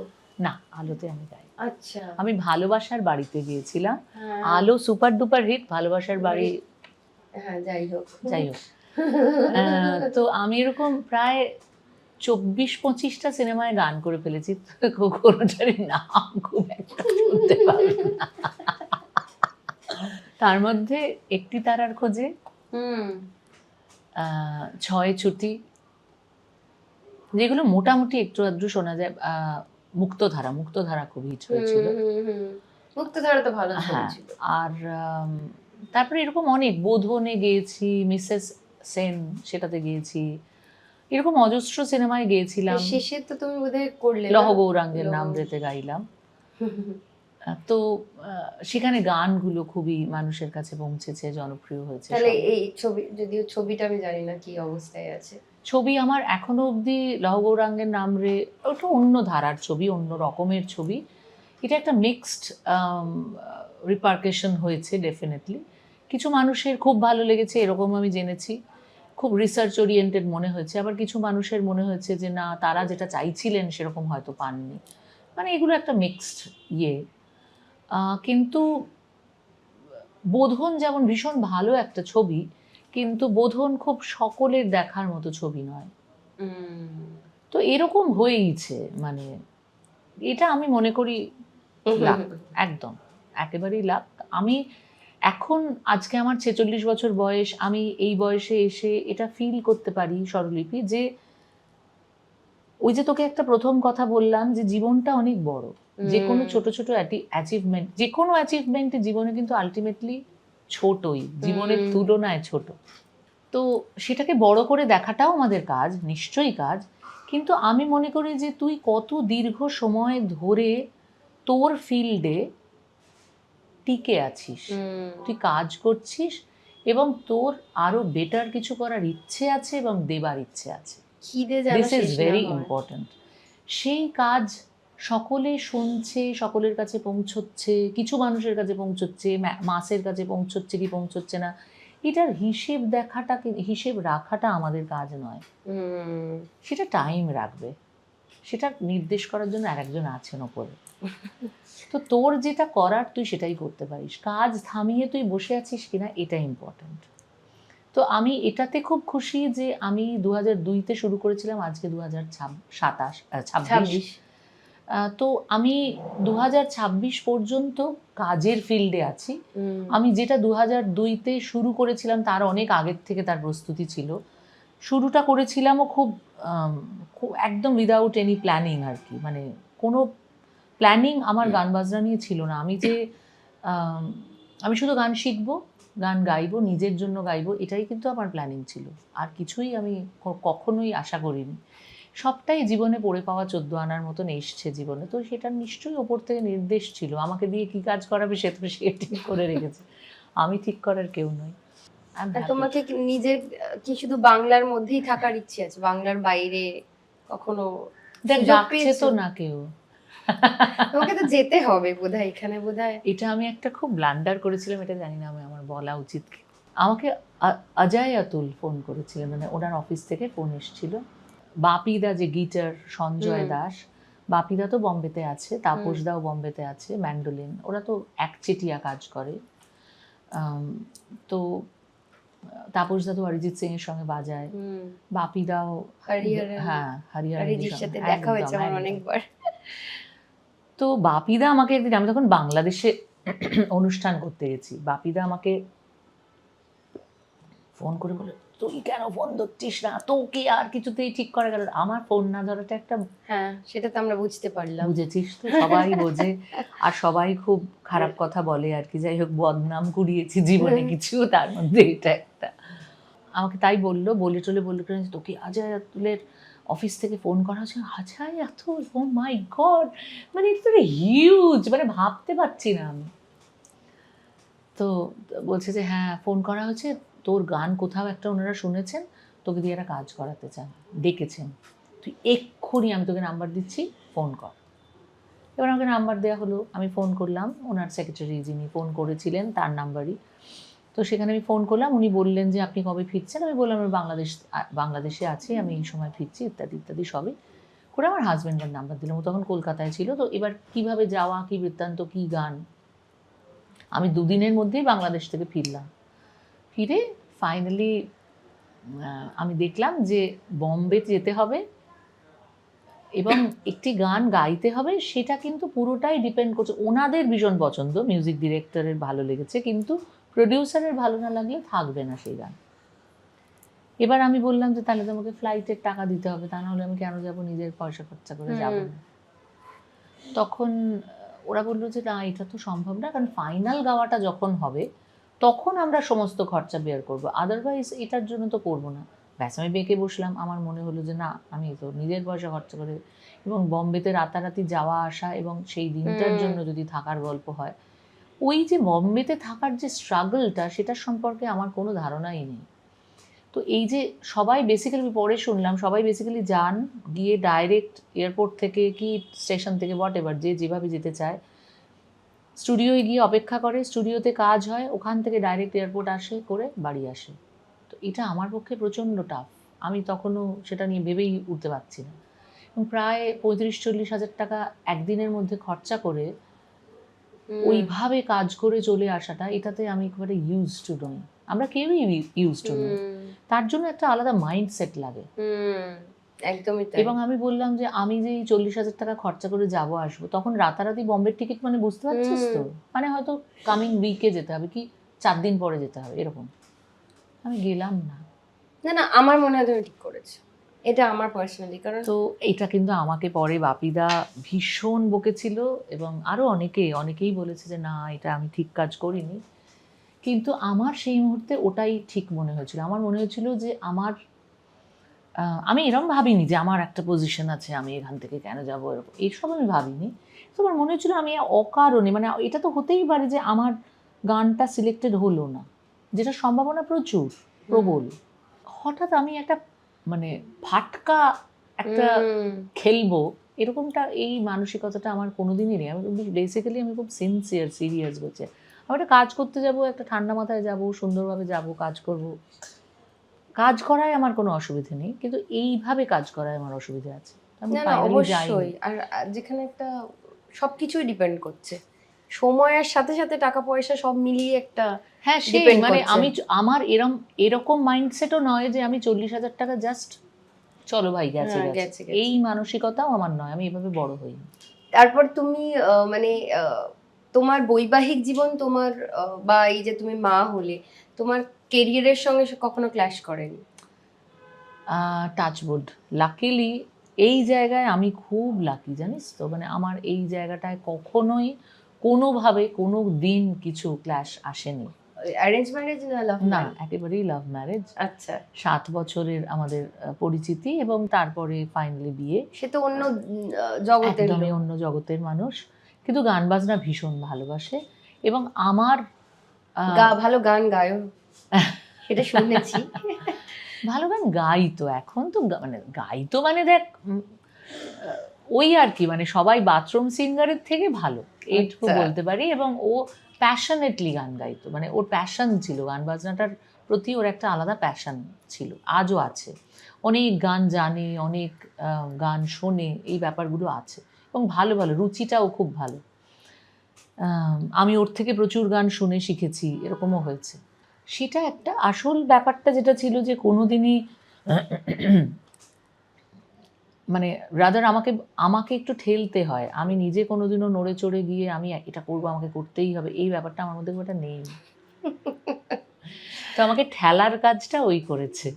না, আলোতে আমি গাই। আচ্ছা, আমি ভালোবাসার বাড়িতে গিয়েছিলাম। হ্যাঁ। আলো সুপার ডুপার হিট, ভালোবাসার বাড়ি হ্যাঁ, যাই হোক। যাই হোক। তো আমি এরকম প্রায় 24-25টা সিনেমায় গান করে ফেলেছি, কোনোটারই নাম খুব একটা শুনতে পারবে না। তার মধ্যে একটি তারার খোঁজে, হুম, ছয় ছুটি, যেগুলো মোটামুটি একটু আধটু শোনা যায়। মুক্তধারা খুব হিট হয়েছিল। মুক্তধারা তো ভালো হ্যাঁ, ছিল। আর তারপরে এরকম অনেক, বোধনে গিয়েছি, মিসেস সেন সেটাতে গিয়েছি, এরকম অজস্র সিনেমায় গিয়েছিলাম। শেষে তো তুমি বোধহয় করলে লহ গৌরাঙ্গের নাম রেতে গাইলাম। তো সেখানে গানগুলো খুবই মানুষের কাছে পৌঁছেছে, জনপ্রিয় হয়েছে। তাহলে এই ছবি, যদিও ছবিটা আমি জানি না কি অবস্থায় আছে। ছবি আমার এখনো অবধি লহ গৌরাঙ্গের নাম রে, ওটা অন্য ধারার ছবি, অন্য রকমের ছবি। এটা একটা মিক্সড রিপার্কেশন হয়েছে ডেফিনেটলি। কিছু মানুষের খুব ভালো লেগেছে এরকম আমি জেনেছি, খুব রিসার্চ ওরিয়েন্টেড মনে হয়েছে। আবার কিছু মানুষের মনে হয়েছে যে না, তারা যেটা চাইছিলেন সেরকম হয়তো পাননি। মানে এগুলো একটা মিক্সড ইয়ে। কিন্তু বোধন যেমন ভীষণ ভালো একটা ছবি, কিন্তু বোধন খুব সকলের দেখার মতো ছবি নয়। তো এরকম হয়েইছে, মানে এটা আমি মনে করি লাক, একদম একেবারেই লাক। আমি এখন, আজকে আমার 46 বছর বয়স, আমি এই বয়সে এসে এটা ফিল করতে পারি স্বরলিপি, যে ওই যে তোকে একটা প্রথম কথা বললাম যে জীবনটা অনেক বড়, যে কোনো ছোট ছোট অ্যাচিভমেন্ট, যে কোনো অ্যাচিভমেন্ট জীবনে কিন্তু আলটিমেটলি ছোটই, জীবনের তুলনায় ছোট। তো সেটাকে বড় করে দেখাটাও আমাদের কাজ, নিশ্চয়ই কাজ। কিন্তু আমি মনে করি যে তুই কত দীর্ঘ সময় ধরে তোর ফিল্ডে টিকে আছিস, তুই কাজ করছিস এবং তোর আরো বেটার কিছু করার ইচ্ছে আছে এবং দেবার ইচ্ছে আছে। This is very important. সেই কাজ সকলে শুনছে, সকলের কাছে পৌঁছচ্ছে, কিছু মানুষের কাছে পৌঁছচ্ছে, মাসের কাছে পৌঁছচ্ছে কি পৌঁছচ্ছে না, এটার হিসেব রাখাটা আমাদের কাজ নয়। সেটা টাইম রাখবে, সেটা নির্দেশ করার জন্য আরেকজন আছেন ওপরে। তো তোর যেটা করার তুই সেটাই করতে পারিস, কাজ থামিয়ে তুই বসে আছিস কিনা এটা ইম্পর্টেন্ট। তো আমি এটাতে খুব খুশি যে আমি 2002-তে শুরু করেছিলাম, আজকে 2026। তো আমি 2026 পর্যন্ত কাজের ফিল্ডে আছি। আমি যেটা 2002-তে শুরু করেছিলাম তার অনেক আগের থেকে তার প্রস্তুতি ছিল। শুরুটা করেছিলামও খুব একদম উইদাউট এনি প্ল্যানিং আর কি, মানে কোনো প্ল্যানিং আমার গান বাজনা নিয়ে ছিল না। আমি শুধু গান শিখবো, গান গাইবো, নিজের জন্য গাইবো, এটাই কিন্তু আমার প্ল্যানিং ছিল, আর কিছুই আমি কখনোই আশা করিনি। সবটাই জীবনে পড়ে পাওয়া 14 আনার মতন এসছে জীবনে, তো সেটা নিশ্চয়ই ওপর থেকে নির্দেশ ছিল। আমাকে দিয়ে কি কাজ করাবে সে তো সে ঠিক করে রেখেছে, আমি ঠিক করার কেউ নই। I'm R happy. তোমাকে কি নিজের কি শুধু বাংলার মধ্যেই থাকার ইচ্ছে আছে, বাংলার বাইরে কখনো দেখ, সুযোগ ডাকছে পেয়েছো? তো না কেউ। তোমাকে তো যেতে হবে বোধহয়, এখানে বোধহয়। এটা আমি একটা খুব ব্লান্ডার করেছিলাম, এটা জানি না আমি আমার বলা উচিত কি। আমাকে অজয় অতুল ফোন করেছিলেন, মানে ওনার অফিস থেকে ফোন এসেছিল। বাপিদা যে গিটার, সঞ্জয় দাস, বাপিদা তো বম্বেতে আছে, তাপসদাও বম্বেতে আছে, ম্যান্ডোলিন, ওরা তো একচেটিয়া কাজ করে। তো তাপসদা তো অরিজিৎ সিং এর সঙ্গে বাজায়, বাপিদাও হ্যাঁ হরিহরের সাথে দেখা হয়েছে আমার অনেকবার। তো বাপিদা আমাকে একদিন, আমি তখন বাংলাদেশে অনুষ্ঠান করতে গেছি, বাপিদা আমাকে ফোন করে বলে, তুই কেন ফোন ধরছিস না, তোকে আর কিছুতেই ঠিক করা গেল। আমার ফোন না ধরাটা একটা, হ্যাঁ সেটা তো আমরা বুঝতে পারলাম। বুঝেছিস তো, সবাই বোঝে আর সবাই খুব খারাপ কথা বলে আর কি। যাই হোক, বদনাম কুড়িয়েছি জীবনে কিছু, তার মধ্যে এটা একটা। আমাকে তাই বললো, বলে টলে বললো তোকে অজয় অতুলের অফিস থেকে ফোন করা হচ্ছে। অজয় অতুল, ও মাই গড, মানে এটা তো হিউজ, মানে ভাবতে পারছি না আমি। তো বলছে যে হ্যাঁ ফোন করা হচ্ছে, তোর গান কোথাও একটা ওনারা শুনেছেন, তোকে দিয়ে একটা কাজ করাতে চান, ডেকেছেন, তুই এক্ষুনি, আমি তোকে নাম্বার দিচ্ছি, ফোন কর। এবার আমাকে নাম্বার দেওয়া হলো, আমি ফোন করলাম, ওনার সেক্রেটারি যিনি ফোন করেছিলেন তার নাম্বারই। তো সেখানে আমি ফোন করলাম, উনি বললেন যে আপনি কবে ফিরছেন। আমি বললাম আমি বাংলাদেশে আছি, আমি এই সময় ফিরছি, ইত্যাদি ইত্যাদি সবই করে আমার হাজব্যান্ডের নাম্বার দিলাম। ও তখন কলকাতায় ছিল। তো এবার কিভাবে যাওয়া, কি বৃত্তান্ত, কি গান, আমি 2 দিনের মধ্যেই বাংলাদেশ থেকে ফিরলাম। ফিরে ফাইনালি আমি দেখলাম যে বম্বে যেতে হবে এবং একটি গান গাইতে হবে। সেটা কিন্তু পুরোটাই ডিপেন্ড করছে, ওনাদের ভীষণ পছন্দ, মিউজিক ডিরেক্টরের ভালো লেগেছে, কিন্তু প্রডিউসারের ভালো না লাগলে থাকবে না সেই গান। এবার আমি বললাম যে তাহলে তো আমাকে ফ্লাইটের টাকা দিতে হবে, তা নাহলে আমি কেন যাব, নিজের পয়সা খরচা করে যাব না। তখন ওরা বললো যে না, এটা তো সম্ভব না, কারণ ফাইনাল গাওয়াটা যখন হবে তখন আমরা সমস্ত খরচা বেয়ার করবো, আদারওয়াইজ এটার জন্য তো করবো না। ব্যাস, আমি বেঁকে বসলাম। আমার মনে হলো যে না, আমি তো নিজের পয়সা খরচা করে, এবং বম্বেতে রাতারাতি যাওয়া আসা, এবং সেই দিনটার জন্য যদি থাকার গল্প হয়, ওই যে বম্বেতে থাকার যে স্ট্রাগলটা, সেটার সম্পর্কে আমার কোনো ধারণাই নেই। তো এই যে সবাই বেসিক্যালি, পরে শুনলাম সবাই বেসিক্যালি যান, গিয়ে ডাইরেক্ট এয়ারপোর্ট থেকে কি স্টেশন থেকে হোয়াট এভার, যে যেভাবে যেতে চায়, স্টুডিওয় গিয়ে অপেক্ষা করে, স্টুডিওতে কাজ হয়, ওখান থেকে ডাইরেক্ট এয়ারপোর্ট আসে, করে বাড়ি আসে। তো এটা আমার পক্ষে প্রচণ্ড টাফ, আমি তখনও সেটা নিয়ে ভেবেই উঠতে পারছি না। এবং প্রায় 35-40 হাজার টাকা একদিনের মধ্যে খরচা করে ওইভাবে কাজ করে চলে আসাটা, এটাতে আমি একেবারে ইউজ টু নই। আমরা কেউই ইউজ টু নই, তার জন্য একটা আলাদা মাইন্ডসেট লাগে। একদমই তাই। এবং আমি বললাম যে আমি যে 40,000 টাকা খরচা করে যাবো আসবো, তখন রাতারাতি বম্বের টিকিট, মানে বুঝতে পারছিস তো, মানে হয়তো কামিং উইকে যেতে হবে, কি 4 দিন পরে যেতে হবে, এরকম। আমি গেলাম না। না না, আমার মনে হয় তুমি ঠিক করেছো, এটা আমার পার্সোনালি। কারণ তো এটা কিন্তু আমাকে পরে বাপিদা ভীষণ বকেছিল, এবং আরও অনেকেই বলেছে যে না, এটা আমি ঠিক কাজ করিনি। কিন্তু আমার সেই মুহূর্তে ওটাই ঠিক মনে হয়েছিল। আমার মনে হয়েছিল যে আমি এরকম ভাবিনি যে আমার একটা পজিশন আছে, আমি এখান থেকে কেন যাবো, এরকম এইসব আমি ভাবিনি। তো আমার মনে হচ্ছিল আমি অকারণে, মানে এটা তো হতেই পারে যে আমার গানটা সিলেক্টেড হলো না, যেটা সম্ভাবনা প্রচুর প্রবল। হঠাৎ আমি একটা, মানে ফাটকা একটা খেলবো, এরকমটা, এই মানসিকতাটা আমার কোনোদিনই নেই। আমি বেসিক্যালি আমি খুব সিরিয়াস বলছি। আমি একটা কাজ করতে যাব, একটা ঠান্ডা মাথায় যাব, সুন্দরভাবে যাব, কাজ করব, কাজ করায় আমার কোনো অসুবিধা নেই, কিন্তু এইভাবে কাজ করায় আমার অসুবিধা আছে। না না, অবশ্যই। আর যেখানে একটা সবকিছুই ডিপেন্ড করছে, সময়ের সাথে সাথে টাকা পয়সা সব মিলিয়ে একটা, হ্যাঁ সেই, মানে আমি আমার এরকম মাইন্ডসেটও নয় যে আমি 40,000 টাকা জাস্ট চলো ভাই গেছে, এই মানসিকতাও আমার নয়, আমি এভাবে বড় হইনি। তারপর তুমি মানে তোমার বৈবাহিক জীবন, তোমার বা এই যে তুমি মা হলে, তোমার কেরিয়ারের সঙ্গে কখনো ক্ল্যাশ করেনি? টাচউড, লাকিলি এই জায়গায় আমি খুব লাকি, জানিস তো, মানে আমার এই জায়গাটায় কখনোই কোনোভাবে কোনো দিন কিছু ক্ল্যাশ আসেনি। অ্যারেঞ্জ ম্যারেজ না লাভ না, একেবারেই লাভ ম্যারেজ। আচ্ছা, 7 বছরের আমাদের পরিচিতি এবং তারপরে ফাইনালি বিয়ে। সে তো অন্য জগতের একদমই লোক। অন্য জগতের মানুষ, কিন্তু গান বাজনা ভীষণ ভালোবাসে এবং আমার ভালো গান গায়ো, সেটা শুনেছি। ভালো গান গাইতো, এখন তো মানে গাইতো মানে দেখ ওই আর কি, মানে সবাই বাথরুম সিঙ্গারের থেকে ভালো এইটুকু আচ্ছা। বলতে পারি। এবং ও প্যাশনেটলি গান গাইতো, মানে ওর প্যাশন ছিল গান বাজনাটার প্রতি, ওর একটা আলাদা প্যাশন ছিল, আজও আছে। অনেক গান জানে, অনেক গান শোনে, এই ব্যাপারগুলো আছে এবং ভালো ভালো রুচিটাও খুব ভালো। আমি ওর থেকে প্রচুর গান শুনে শিখেছি, এরকমও হয়েছে। সেটা একটা আসল ব্যাপারটা যেটা ছিল যে কোনোদিনই মানে রাদার আমাকে একটু ঠেলতে হয়, আমি নিজে কোনোদিনও নড়ে চড়ে গিয়ে আমি এটা করবো, আমাকে করতেই হবে, এই ব্যাপারটা আমার মধ্যে ওটা নেই। তো আমাকে ঠেলার কাজটা ওই করেছে।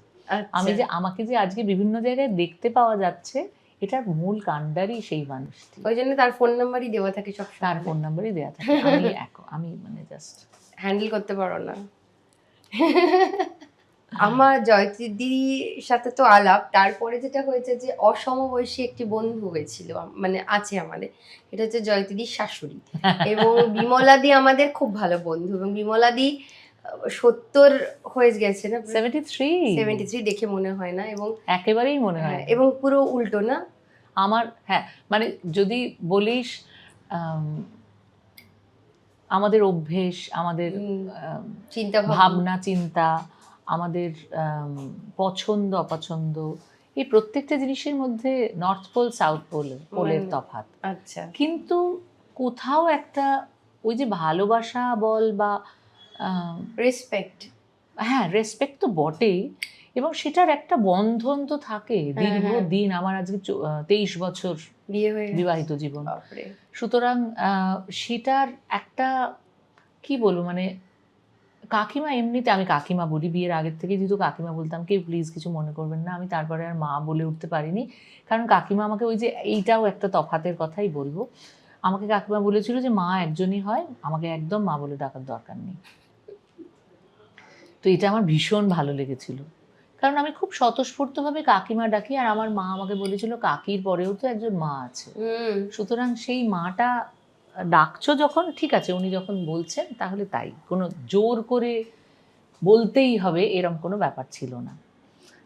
আমি যে আমাকে যে আজকে বিভিন্ন জায়গায় দেখতে পাওয়া যাচ্ছে, এটার মূল কাণ্ডারই সেই মানুষটি। ওই জন্য তার ফোন নাম্বারই দেওয়া থাকে সব, তার ফোন নাম্বারই দেওয়া থাকে। আমি মানে জাস্ট হ্যান্ডেল করতে পারো না। আমার জয়ত্রী দিদির সাথে তো আলাপ, তারপরে যেটা হয়েছে যে অসমবয়সী একটি বন্ধু হয়েছিল, মানে আছে আমাদের, এটা হচ্ছে জয়ত্রীদির শাশুড়ি। এবং বিমলাদি আমাদের খুব ভালো বন্ধু, এবং বিমলাদি 70 হয়ে গেছে না, 73 দেখে মনে হয় না, এবং একেবারেই মনে হয় না। এবং পুরো উল্টো না আমার, হ্যাঁ মানে যদি বলিস আমাদের অভ্যেস, আমাদের চিন্তা ভাবনা চিন্তা, আমাদের পছন্দ অপছন্দ, এই প্রত্যেকটা জিনিসের মধ্যে নর্থ পোল সাউথ পোলের তফাৎ। আচ্ছা, কিন্তু কোথাও একটা ওই যে ভালোবাসা বল বা রেসপেক্ট, হ্যাঁ রেসপেক্ট তো বটেই, এবং সেটার একটা বন্ধন তো থাকে দীর্ঘদিন। আমার আজকে 23 বছর বিয়ে হয়ে বিবাহিত জীবন, বাপরে। সুতরাং সেটার একটা কি বলবো, মানে কাকিমা, এমনিতে আমি কাকিমা বলি, বিয়ের আগের থেকে যেহেতু কাকিমা বলতাম, কেউ প্লিজ কিছু মনে করবেন না, আমি তারপরে আর মা বলে উঠতে পারিনি, কারণ কাকিমা আমাকে ওই যে এইটাও একটা তফাতের কথাই বলবো, আমাকে কাকিমা বলেছিল যে মা একজনই হয়, আমাকে একদম মা বলে ডাকার দরকার নেই। তো এটা আমার ভীষণ ভালো লেগেছিল, কারণ আমি খুব স্বতঃস্ফূর্তভাবে কাকিমা ডাকি, আর আমার মা আমাকে বলেছিল কাকির পরেও তো একজন মা আছে, সুতরাং সেই মাটা ডাকছো যখন, ঠিক আছে, উনি যখন বলছেন তাহলে তাই, কোনো জোর করে বলতেই হবে এরকম কোনো ব্যাপার ছিল না।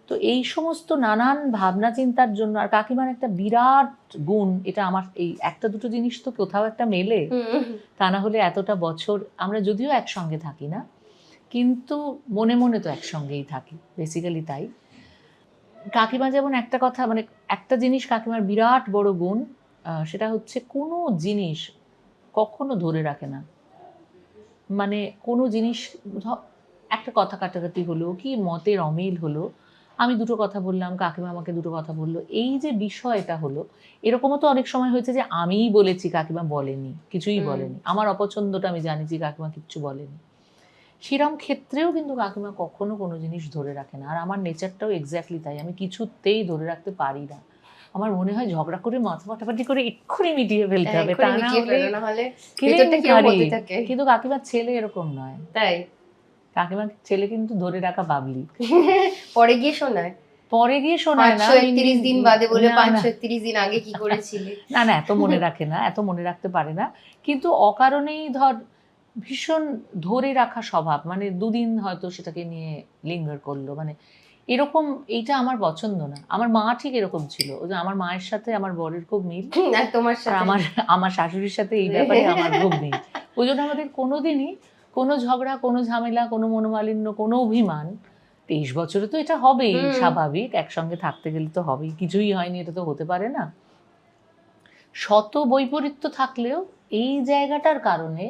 তো এই সমস্ত নানান ভাবনা চিন্তার জন্য, আর কাকিমার একটা বিরাট গুণ, এটা আমার এই একটা দুটো জিনিস তো কোথাও একটা মেলে, তা না হলে এতটা বছর আমরা যদিও একসঙ্গে থাকি না, কিন্তু মনে মনে তো একসঙ্গেই থাকি, বেসিক্যালি তাই। কাকিমা যেমন একটা কথা, মানে একটা জিনিস কাকিমার বিরাট বড় গুণ, সেটা হচ্ছে কোনো জিনিস কখনো ধরে রাখে না। মানে কোনো জিনিস, একটা কথা কাটাকাটি হলো কি মতের অমিল হলো, আমি দুটো কথা বললাম, কাকিমা আমাকে দুটো কথা বললো, এই যে বিষয়টা হলো, এরকমও তো অনেক সময় হয়েছে যে আমিই বলেছি, কাকিমা বলেনি, কিছুই বলেনি, আমার অপছন্দটা আমি জানি যে কাকিমা কিচ্ছু বলেনি, সেরম ক্ষেত্রেও কিন্তু কাকিমা কখনো কোনো জিনিস ধরে রাখে না। আর আমার নেচারটাও এক্স্যাক্টলি তাই, আমি কিছুতেই ধরে রাখতে পারি না। আমার মনে হয় ঝগড়া করে মাথা ফাটাফাটি করে এক্ষুনি মিটিয়ে ফেলতে হবে, তা না হলে কিন্তু কাকিমার ছেলে এরকম নয়, তাই কাকিমার ছেলে কিন্তু ধরে রাখা বাবলি। পরে গিয়ে শোনায় না, 531 দিন বাদে বলে 531 দিন আগে কি করেছিলে। না না, এত মনে রাখে না, এত মনে রাখতে পারে না, কিন্তু অকারণেই ধর ভীষণ ধরে রাখা স্বভাব, মানে দুদিন হয়তো সেটাকে নিয়ে লিঙ্গার করলো, মানে এরকম, এইটা আমার পছন্দ না। আমার মা ঠিক এরকম ছিল, ওই যে আমার মায়ের সাথে আমার বরের খুব মিল, আর তোমার সাথে আমার শাশুড়ির সাথে এই ব্যাপারে আমার খুব মিল। ওই জন্য আমাদের কোনোদিনই কোনো ঝগড়া, কোনো ঝামেলা, কোনো মনোমালিন্য, কোনো অভিমান, 23 বছরে তো এটা হবেই, স্বাভাবিক, একসঙ্গে থাকতে গেলে তো হবেই, কিছুই হয়নি এটা তো হতে পারে না। শত বৈপরীত্য থাকলেও এই জায়গাটার কারণে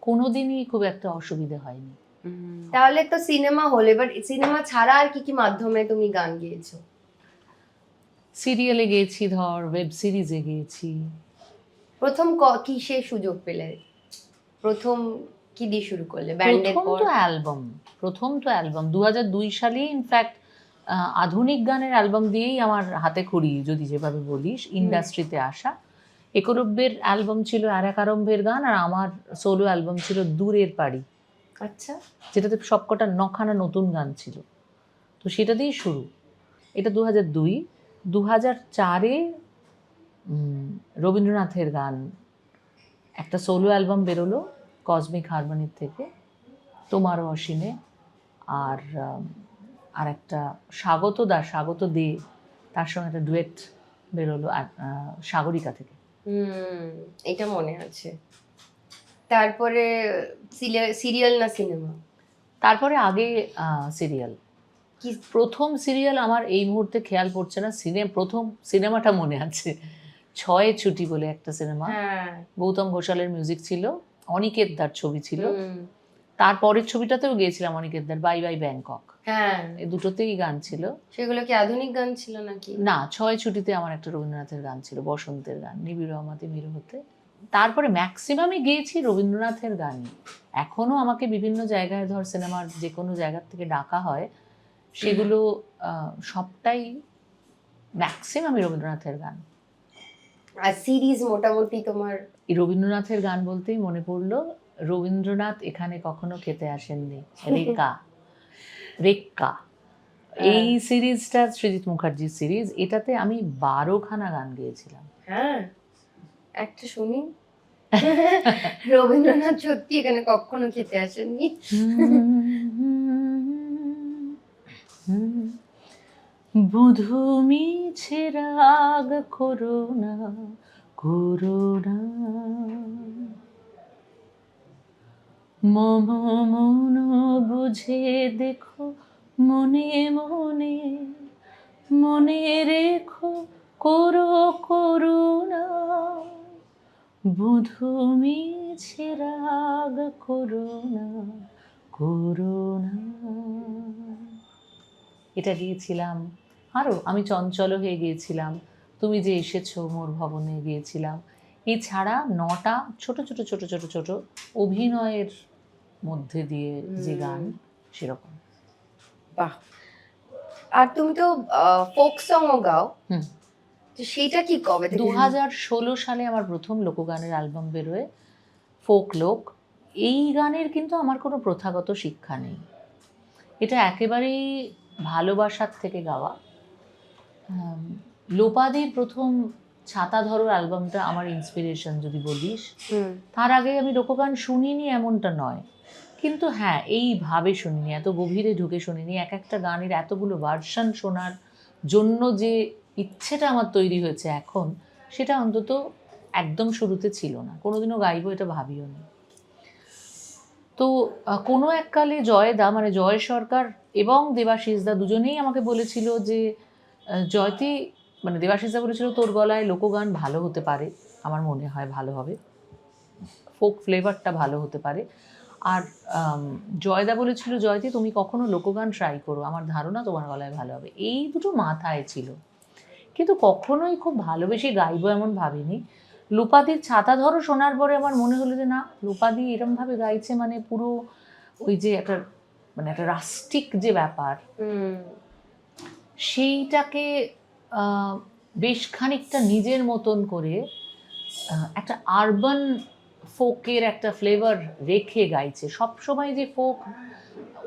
কোনোদিনই খুব একটা অসুবিধা হয়নি। তাহলে তো সিনেমা হল, এবার সিনেমা ছাড়া আর কি কি মাধ্যমে তুমি গান গেয়েছো? সিরিয়ালে গেয়েছি, ধর ওয়েব সিরিজে গেয়েছি। প্রথম কিসে সুযোগ পেলে? প্রথম কি দিয়ে শুরু করলে? ব্যান্ডের পর? প্রথম তো অ্যালবাম 2002 সালেই, ইনফ্যাক্ট আধুনিক গানের অ্যালবাম দিয়েই আমার হাতে খড়ি, যদি যেভাবে বলিস, ইন্ডাস্ট্রিতে আসা। একরব্যের অ্যালবাম ছিল আর এক আরম্ভের গান, আর আমার সোলো অ্যালবাম ছিল দূরের পাড়ি। আচ্ছা, যেটাতে সবকটা নখানা নতুন গান ছিল। তো সেটা দিয়েই শুরু। এটা 2002। 2004-এ রবীন্দ্রনাথের গান একটা সোলো অ্যালবাম বেরোলো কসমিক হারমোনির থেকে, তোমারও অসীমে। আর আর একটা স্বাগত দে, তার সঙ্গে একটা ডুয়েট বেরোলো সাগরিকা থেকে। এটা মনে আছে। তারপরে সিরিয়াল না সিনেমা? তারপরে আগে সিরিয়াল। কি? প্রথম সিরিয়াল আমার এই মুহূর্তে খেয়াল পড়ছে না, প্রথম সিনেমাটা মনে আছে, ছয়ে ছুটি বলে একটা সিনেমা। হ্যাঁ, গৌতম ঘোষালের মিউজিক ছিল, অনিকেত দার ছবি ছিল। তারপরের ছবিটাতেও গিয়েছিলাম অনিকেত দার, বাই বাই ব্যাংকক। হ্যাঁ, এই দুটোতেই গান ছিল। সেগুলো কি আধুনিক গান ছিল নাকি? না, ছয় ছুটিতে আমার একটা রবীন্দ্রনাথের গান ছিল, বসন্তের গান, নিবিড় রহমাতে মিরু হতে। তারপরে ম্যাক্সিমামই গিয়েছি রবীন্দ্রনাথের গানই। এখনো আমাকে বিভিন্ন জায়গায়, ধর সিনেমার যে কোনো জায়গার থেকে ডাকা হয়, সেগুলো সবটাই ম্যাক্সিমামই রবীন্দ্রনাথের গান। আর সিরিজ মোটামুটি তোমার? এই রবীন্দ্রনাথের গান বলতেই মনে পড়লো, রবীন্দ্রনাথ এখানে কখনো খেতে আসেননি, রেক্কা। এই সিরিজটা সৃজিত মুখার্জির সিরিজ, এটাতে আমি 12খানা গান গেয়েছিলাম। হ্যাঁ, একটা শুনি। রবীন্দ্রনাথ সত্যি এখানে কখনো খেতে আসেননি। বুধু মিছে রাগ করো না, মম মন বুঝে দেখো, মনে মনে মনে রেখো, করো করুণা, বুধু মিছে রাগ করো না, এটা গিয়েছিলাম। আরও আমি চঞ্চল হয়ে গিয়েছিলাম, তুমি যে এসেছো মোর ভবনে গিয়েছিলাম। এছাড়া 9টা ছোট ছোট ছোট ছোট ছোট অভিনয়ের মধ্যে দিয়ে যে গান, সেরকম। বাহ। আর তুমি তো ফোক সংও গাও, হুম। তো সেটা কি কবে থেকে? 2016 সালে আমার প্রথম লোকগানের অ্যালবাম বেরোয়, ফোক লোক। এই গানের কিন্তু আমার কোনো প্রথাগত শিক্ষা নেই, এটা একেবারেই ভালোবাসার থেকে গাওয়া। লোপাদির প্রথম ছাতা ধরো অ্যালবামটা আমার ইন্সপিরেশন যদি বলিস। তার আগে আমি লোকগান শুনিনি এমনটা নয়, কিন্তু হ্যাঁ এইভাবে শুনিনি, এত গভীরে ঢুকে শুনিনি। এক একটা গানের এতগুলো ভার্সন শোনার জন্য যে ইচ্ছেটা আমার তৈরি হয়েছে এখন, সেটা অন্তত একদম শুরুতে ছিল না, কোনোদিনও গাইবো এটা ভাবিও নি। তো কোনো এককালে জয়দা, মানে জয় সরকার এবং দেবাশিস দা দুজনেই আমাকে বলেছিল যে জয়তি, মানে দেবাশিস দা বলেছিল তোর গলায় লোকগান ভালো হতে পারে, আমার মনে হয় ভালো হবে, ফোক ফ্লেভারটা ভালো হতে পারে। আর জয়দা বলেছিল জয়তি তুমি কখনো লোকগান ট্রাই করো, আমার ধারণা তোমার গলায় ভালো হবে। এই দুটো মাথায় ছিল, কিন্তু কখনোই খুব ভালোবেসে গাইবো এমন ভাবিনি। লোপাদির ছাতা ধরো শোনার পরে আমার মনে হলো যে না, লোপাদি এরমভাবে গাইছে মানে পুরো ওই যে একটা, মানে একটা রাস্টিক যে ব্যাপার, সেইটাকে বেশ খানিকটা নিজের মতন করে একটা আরবান ফোকের একটা ফ্লেভার রেখে গাইছে। সবসময় যে ফোক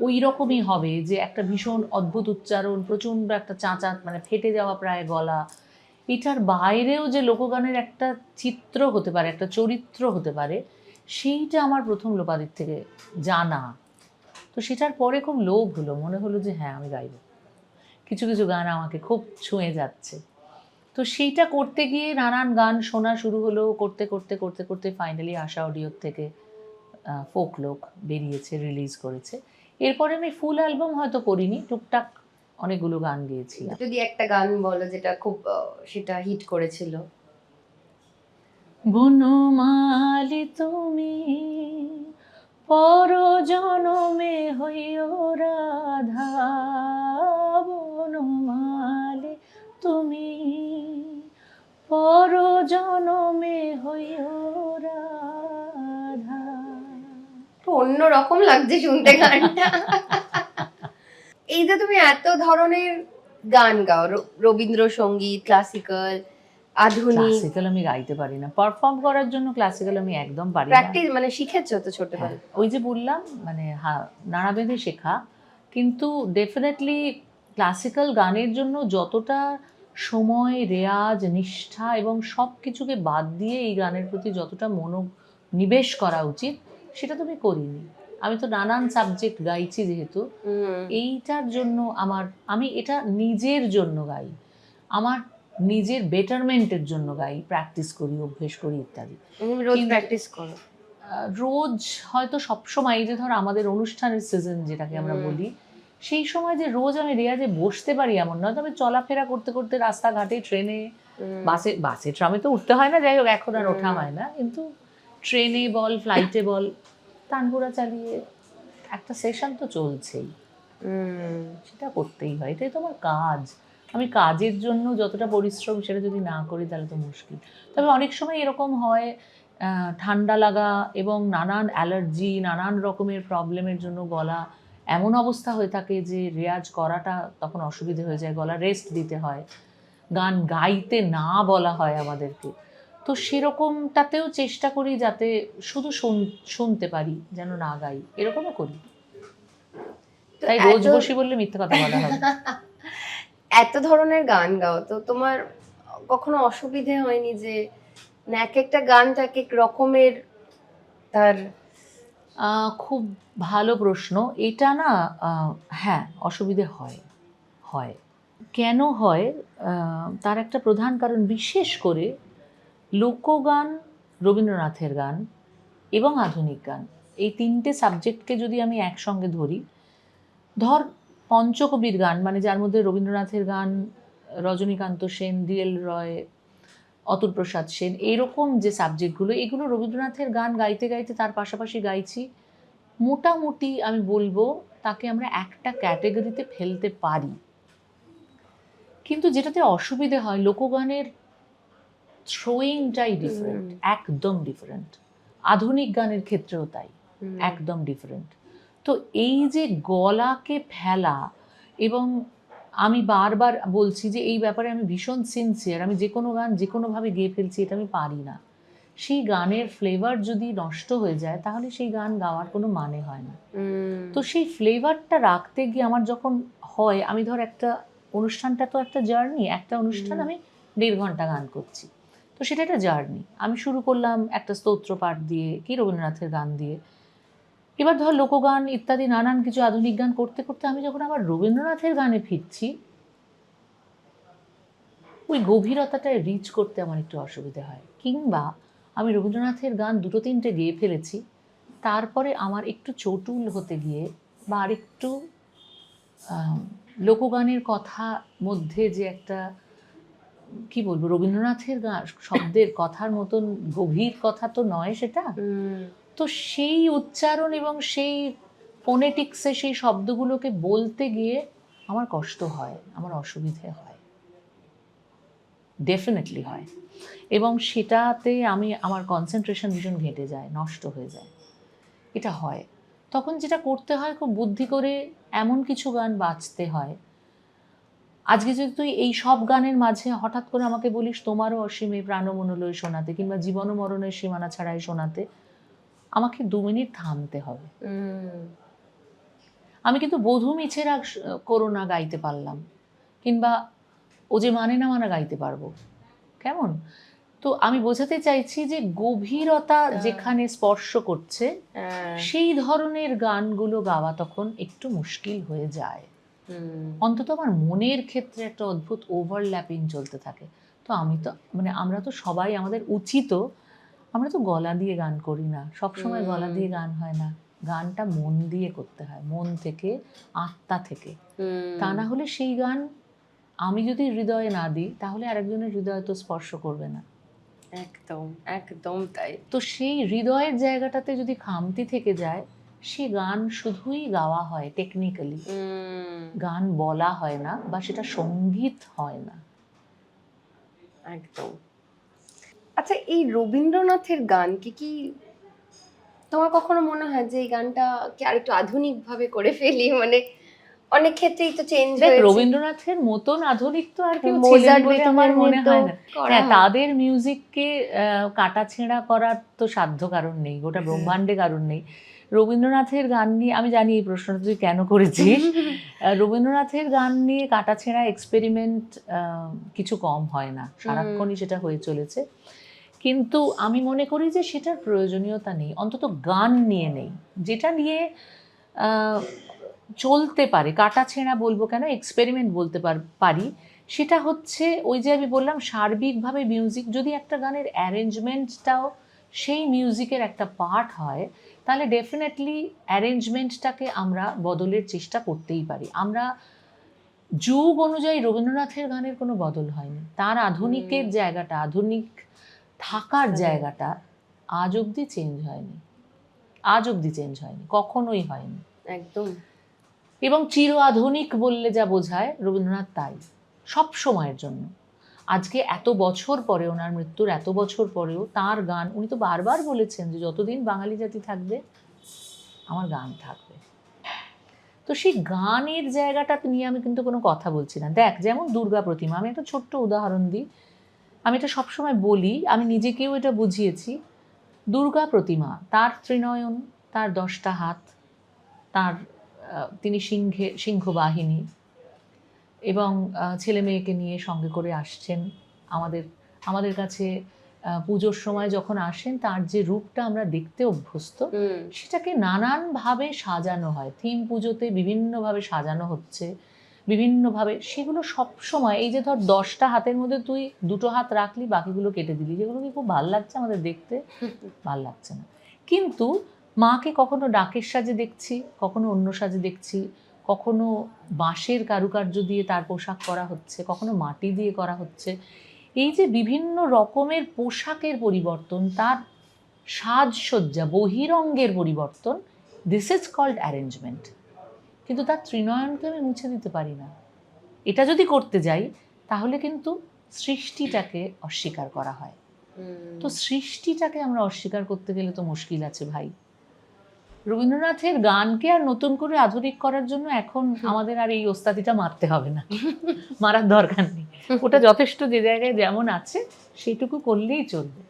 ওই রকমই হবে, যে একটা ভীষণ অদ্ভুত উচ্চারণ, প্রচণ্ড একটা চাঁচা, মানে ফেটে যাওয়া প্রায় গলা, এটার বাইরেও যে লোকগানের একটা চিত্র হতে পারে, একটা চরিত্র হতে পারে, সেইটা আমার প্রথম লোপাদির থেকে জানা। তো সেটার পরে খুব লোভ হলো, মনে হলো যে হ্যাঁ আমি গাইব, কিছু কিছু গান আমাকে খুব ছুঁয়ে যাচ্ছে। তো সেইটা করতে গিয়ে নানান গান শোনা শুরু হলো, করতে করতে করতে করতে ফাইনালি আশা অডিওর থেকে ফোক লোক বেরিয়েছে, রিলিজ করেছে। এরপরে আমি ফুল অ্যালবাম হয়তো করিনি, টুকটাক অনেকগুলো গান গেয়েছিলাম। যদি একটা গান বলো যেটা খুব সেটা হিট করেছিল। বনমালী তুমি পর জনমে হইও রাধা, বনমালী তুমি পর জনমে হইও রাধা। অন্য রকম লাগছে শুনতে গানটা। এই যে তুমি এত ধরনের গান গাও, রবীন্দ্রসঙ্গীত, ক্লাসিক্যাল, আধুনিক ক্লাসিক্যাল আমি গাইতে পারি না, পারফর্ম করার জন্য ক্লাসিক্যাল আমি একদম পারি না। প্র্যাকটিস মানে শিখেছো তো ছোটবেলা? হ্যাঁ, ওই যে বললাম মানে নাড়া বেঁধে শেখা, কিন্তু ডেফিনেটলি ক্লাসিক্যাল গানের জন্য যতটা সময়, রেয়াজ, নিষ্ঠা এবং সব কিছুকে বাদ দিয়ে এই গানের প্রতি যতটা মনোনিবেশ করা উচিত সেটা তো আমি করিনি। আমি তো নানান সাবজেক্ট গাইছি যেহেতু, এইটার জন্য আমি এটা নিজের জন্য গাই, আমার নিজের বেটারমেন্টের জন্য গাই, প্র্যাকটিস করি, অভ্যেস করি ইত্যাদি। রোজ কিন্তু- প্র্যাকটিস করো? রোজ হয়তো সবসময়, এই যে ধর আমাদের অনুষ্ঠানের সিজন যেটাকে আমরা বলি, সেই সময় যে রোজ আমি রেয়াজে বসতে পারি এমন নয়, তবে চলাফেরা করতে করতে রাস্তাঘাটে, ট্রেনে, বাসে ট্রামে তো উঠতে হয় না, যাই হোক এখন আর ওঠা হয় না, কিন্তু ট্রেনে বল, ফ্লাইটে বল, তানপুরা চালিয়ে একটা সেশন তো চলছেই, সেটা করতেই হয়, এটাই তো আমার কাজ। আমি কাজের জন্য যতটা পরিশ্রম সেটা যদি না করি তাহলে তো মুশকিল। তবে অনেক সময় এরকম হয়, ঠান্ডা লাগা এবং নানান অ্যালার্জি, নানান রকমের প্রবলেমের জন্য গলা এমন অবস্থা হয়ে থাকে যে রেয়াজ করাটা তখন অসুবিধে হয়ে যায়, গলা রেস্ট দিতে হয়, গান গাইতে না বলা হয় আমাদেরকে। তো সেরকমটাতেও চেষ্টা করি যাতে শুধু শুনতে পারি, যেন না গাই, এরকমও করি। তো তাই রোজ এত- বসি বললে মিথ্যে কথা বলা হবে। এত ধরনের গান গাও, তো তোমার কখনো অসুবিধে হয়নি যে না এক একটা গান তো এক এক রকমের তার? খুব ভালো প্রশ্ন এটা না। হ্যাঁ, অসুবিধে হয়। কেন হয়? তার একটা প্রধান কারণ, বিশেষ করে লোকগান, রবীন্দ্রনাথের গান এবং আধুনিক গান, এই তিনটে সাবজেক্টকে যদি আমি একসঙ্গে ধরি, ধর পঞ্চকবির গান, মানে যার মধ্যে রবীন্দ্রনাথের গান, রজনীকান্ত সেন, ডিএল রয়, অতুল প্রসাদ সেন, এইরকম যে সাবজেক্টগুলো, এগুলো রবীন্দ্রনাথের গান গাইতে গাইতে তার পাশাপাশি গাইছি, মোটামুটি আমি বলবো তাকে আমরা একটা ক্যাটেগরিতে ফেলতে পারি। কিন্তু যেটাতে অসুবিধে হয়, লোকগানের থ্রোয়িংটাই ডিফারেন্ট, একদম ডিফারেন্ট। আধুনিক গানের ক্ষেত্রেও তাই, একদম ডিফারেন্ট। তো এই যে গলাকে ফেলা, এবং আমি বারবার বলছি যে এই ব্যাপারে আমি ভীষণ সিনসিয়ার, আমি যে কোনো গান যে কোনোভাবে গেয়ে ফেলছি, এটা আমি পারি না। সেই গানের ফ্লেভার যদি নষ্ট হয়ে যায় তাহলে সেই গান গাওয়ার কোনো মানে হয় না। তো সেই ফ্লেভারটা রাখতে গিয়ে আমার যখন হয়, আমি ধর একটা অনুষ্ঠানটা তো একটা জার্নি, একটা অনুষ্ঠান আমি 1.5 ঘন্টা গান করছি, তো সেটা একটা জার্নি। আমি শুরু করলাম একটা স্তোত্র পাঠ দিয়ে কি রবীন্দ্রনাথের গান দিয়ে, এবার ধর লোকগান ইত্যাদি নানান কিছু আধুনিক গান করতে করতে আমি যখন আবার রবীন্দ্রনাথের গানে ফিরছি, ওই গভীরতাটায় রিচ করতে আমার একটু অসুবিধা হয়। কিংবা আমি রবীন্দ্রনাথের গান 2-3টে গেয়ে ফেলেছি, তারপরে আমার একটু চটুল হতে গিয়ে বা আরেকটু লোকগানের কথা মধ্যে যে একটা কি বলবো, রবীন্দ্রনাথের গান শব্দের কথার মতন গভীর কথা তো নয় সেটা, তো সেই উচ্চারণ এবং সেই ফোনেটিক্সে সেই শব্দগুলোকে বলতে গিয়ে আমার কষ্ট হয়, আমার অসুবিধে হয়, ডেফিনেটলি হয়। এবং সেটাতে আমার কনসেন্ট্রেশন ভীষণ ঘেটে যায়, নষ্ট হয়ে যায়, এটা হয়। তখন যেটা করতে হয়, খুব বুদ্ধি করে এমন কিছু গান বাছতে হয়। আজকে যদি তুই এই সব গানের মাঝে হঠাৎ করে আমাকে বলিস তোমারও অসীমে প্রাণমনোলয় শোনাতে, কিংবা জীবন মরণের সীমানা ছাড়াই শোনাতে, আমাকে 2 মিনিট থামতে হবে। আমি কিন্তু বধূ মিছে রাগ করোনা গাইতে পারলাম, কিংবা ও যে মানে না মানা গাইতে পারবো, কেমন? তো আমি বোঝাতে চাইছি যে গভীরতা যেখানে স্পর্শ করছে সেই ধরনের গানগুলো গাওয়া তখন একটু মুশকিল হয়ে যায়। অন্তত আমার মনের ক্ষেত্রে একটা অদ্ভুত ওভারল্যাপিং চলতে থাকে। তো আমরা তো সবাই, আমাদের উচিত, আমরা তো গলা দিয়ে গান করি না, সবসময় গলা দিয়ে গান হয় না, গানটা মন দিয়ে করতে হয়, মন থেকে, আত্মা থেকে। তা না হলে সেই গান আমি যদি হৃদয়ে না দিই তাহলে আরেকজনের হৃদয় তো স্পর্শ করবে না। একদম একদম তাই। তো সেই হৃদয়ের জায়গাটাতে যদি খামতি থেকে যায়, সে গান শুধুই গাওয়া হয় টেকনিক্যালি, গান বলা হয় না, বা সেটা সঙ্গীত হয় না। একদম। আচ্ছা, এই রবীন্দ্রনাথের গান কি তোমার কখনো মনে হয় যে এই গানটা কি আরেকটু আধুনিক ভাবে করে ফেলি, মানে অনেক ক্ষেত্রেই তো চেঞ্জ দেখ হয়েছে। রবীন্দ্রনাথের মতন আধুনিক তো আর কেউ ছিলেন মোজার্ট, বলে আমার বেথুনের মনে মতো হয় না। করা হ্যাঁ, হয়। তাদের মিউজিককে কাটাছেঁড়া করার তো সাধ্য কারণ নেই, গোটা ব্রহ্মাণ্ডে কারণ নেই। রবীন্দ্রনাথের গান নিয়ে আমি জানি এই প্রশ্নটা তুই কেন করেছিস। রবীন্দ্রনাথের গান নিয়ে কাটাছেঁড়া এক্সপেরিমেন্ট কিছু কম হয় না, সারাক্ষণই সেটা হয়ে চলেছে। কিন্তু আমি মনে করি যে সেটার প্রয়োজনীয়তা নেই, অন্তত গান নিয়ে নেই, যেটা নিয়ে আহ, চলতে পারে, কাটাছেঁড়া বলবো কেন, এক্সপেরিমেন্ট বলতে পারি। সেটা হচ্ছে ওই যে আমি বললাম সার্বিকভাবে মিউজিক, যদি একটা গানের অ্যারেঞ্জমেন্টটাও সেই মিউজিকের একটা পার্ট হয়, তাহলে ডেফিনেটলি অ্যারেঞ্জমেন্টটাকে আমরা বদলের চেষ্টা করতেই পারি। আমরা যুগ অনুযায়ী রবীন্দ্রনাথের গানের কোনো বদল হয়নি, তার আধুনিকের জায়গাটা, আধুনিক থাকার জায়গাটা আজ অবধি চেঞ্জ হয়নি, আজ অবধি চেঞ্জ হয়নি, কখনোই হয়নি। একদম। এবং চির আধুনিক বললে যা বোঝায় রবীন্দ্রনাথ তাই, সব সময়ের জন্য। আজকে এত বছর পরে, ওনার মৃত্যুর এত বছর পরেও তার গান, উনি তো বারবার বলেছেন যে যতদিন বাঙালি জাতি থাকবে আমার গান থাকবে। তো সেই গানের জায়গাটা নিয়ে আমি কিন্তু কোনো কথা বলছি না। দেখ, যেমন দুর্গা প্রতিমা, আমি একটা ছোট্ট উদাহরণ দিই, আমি এটা সবসময় বলি, আমি নিজেকেও এটা বুঝিয়েছি। দুর্গা প্রতিমা, তার ত্রিনয়ন, তার 10টা হাত, তার তিনি সিংহ বাহিনী, এবং ছেলে মেয়েকে নিয়ে সঙ্গে করে আসছেন আমাদের কাছে। পুজোর সময় যখন আসেন, তার যে রূপটা আমরা দেখতে অভ্যস্ত, সেটাকে নানানভাবে সাজানো হয়। থিম পুজোতে বিভিন্নভাবে সাজানো হচ্ছে, বিভিন্নভাবে। সেগুলো সব সময়, এই যে ধর 10টা হাতের মধ্যে তুই 2টো হাত রাখলি, বাকিগুলো কেটে দিলি, যেগুলো কি খুব ভাল লাগছে আমাদের দেখতে? ভাল লাগছে না। কিন্তু মাকে কখনো ডাকের সাজে দেখছি, কখনো অন্য সাজে দেখছি, কখনো বাঁশের কারুকার্য দিয়ে তার পোশাক করা হচ্ছে, কখনো মাটি দিয়ে করা হচ্ছে। এই যে বিভিন্ন রকমের পোশাকের পরিবর্তন, তার সাজসজ্জা, বহিরঙ্গের পরিবর্তন, দিস ইজ কল্ড অ্যারেঞ্জমেন্ট। কিন্তু তার ত্রিনয়নকে আমি মুছে দিতে পারি না। এটা যদি করতে যাই তাহলে কিন্তু সৃষ্টিটাকে অস্বীকার করা হয়। তো সৃষ্টিটাকে আমরা অস্বীকার করতে গেলে তো মুশকিল আছে ভাই। রবীন্দ্রনাথের গানকে আর নতুন করে আধুনিক করার জন্য এখন আমাদের আর এই ওস্তাদিটা মারতে হবে না, মারার দরকার নেই। ওটা যথেষ্ট, যে জায়গায় যেমন আছে সেইটুকু করলেই চলবে।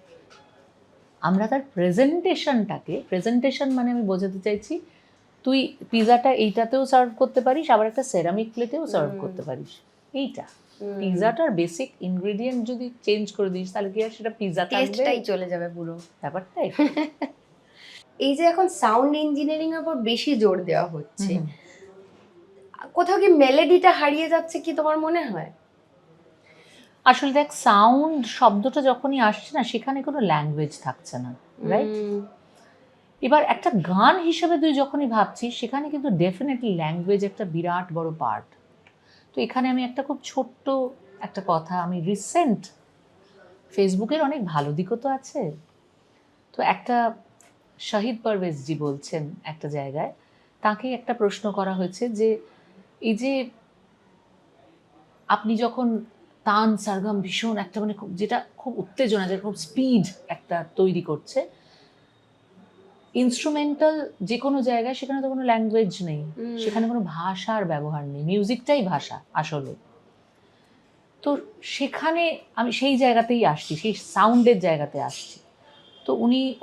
আমরা তার প্রেজেন্টেশন মানে আমি বোঝাতে চাইছি, তুই পিৎজাটা এইটাতেও সার্ভ করতে পারিস, আবার একটা সেরামিক প্লেটেও সার্ভ করতে পারিস। এইটা পিৎজাটার বেসিক ইনগ্রেডিয়েন্ট যদি চেঞ্জ করে দিস, তাহলে কি আর সেটা পিৎজা থাকবে? টেস্টটাই চলে যাবে পুরো। ব্যাপারটাই। এই যে এখন সাউন্ড ইঞ্জিনিয়ারিং এর উপর বেশি জোর দেওয়া হচ্ছে, কোথাও কি মেলোডিটা হারিয়ে যাচ্ছে কি তোমার মনে হয়? আসলে দেখ, সাউন্ড শব্দটা যখনই আসছে না, সেখানে কোনো ল্যাঙ্গুয়েজ থাকছে না, রাইট? এবার একটা গান হিসেবে তুই যখনই ভাবছিস, সেখানে কিন্তু ডেফিনেটলি ল্যাঙ্গুয়েজ একটা বিরাট বড় পার্ট। তো এখানে আমি একটা খুব ছোট্ট একটা কথা, আমি রিসেন্ট, ফেসবুকের অনেক ভালো দিকও তো আছে, তো একটা শহীদ পারভেজজি বলছেন একটা জায়গায়, তাকে একটা প্রশ্ন করা হয়েছে যে এই যে আপনি যখন তান সারগম ভীষণ একটা মানে খুব, যেটা খুব উত্তেজনা, যেটা খুব স্পিড একটা তৈরি করছে, ইনস্ট্রুমেন্টাল যে কোনো জায়গায়, সেখানে তো কোনো ল্যাঙ্গুয়েজ নেই, সেখানে কোনো ভাষার ব্যবহার নেই, মিউজিকটাই ভাষা আসলে। তো সেখানে আমি সেই জায়গাতেই আসছি, সেই সাউন্ডের জায়গাতে আসছি। তো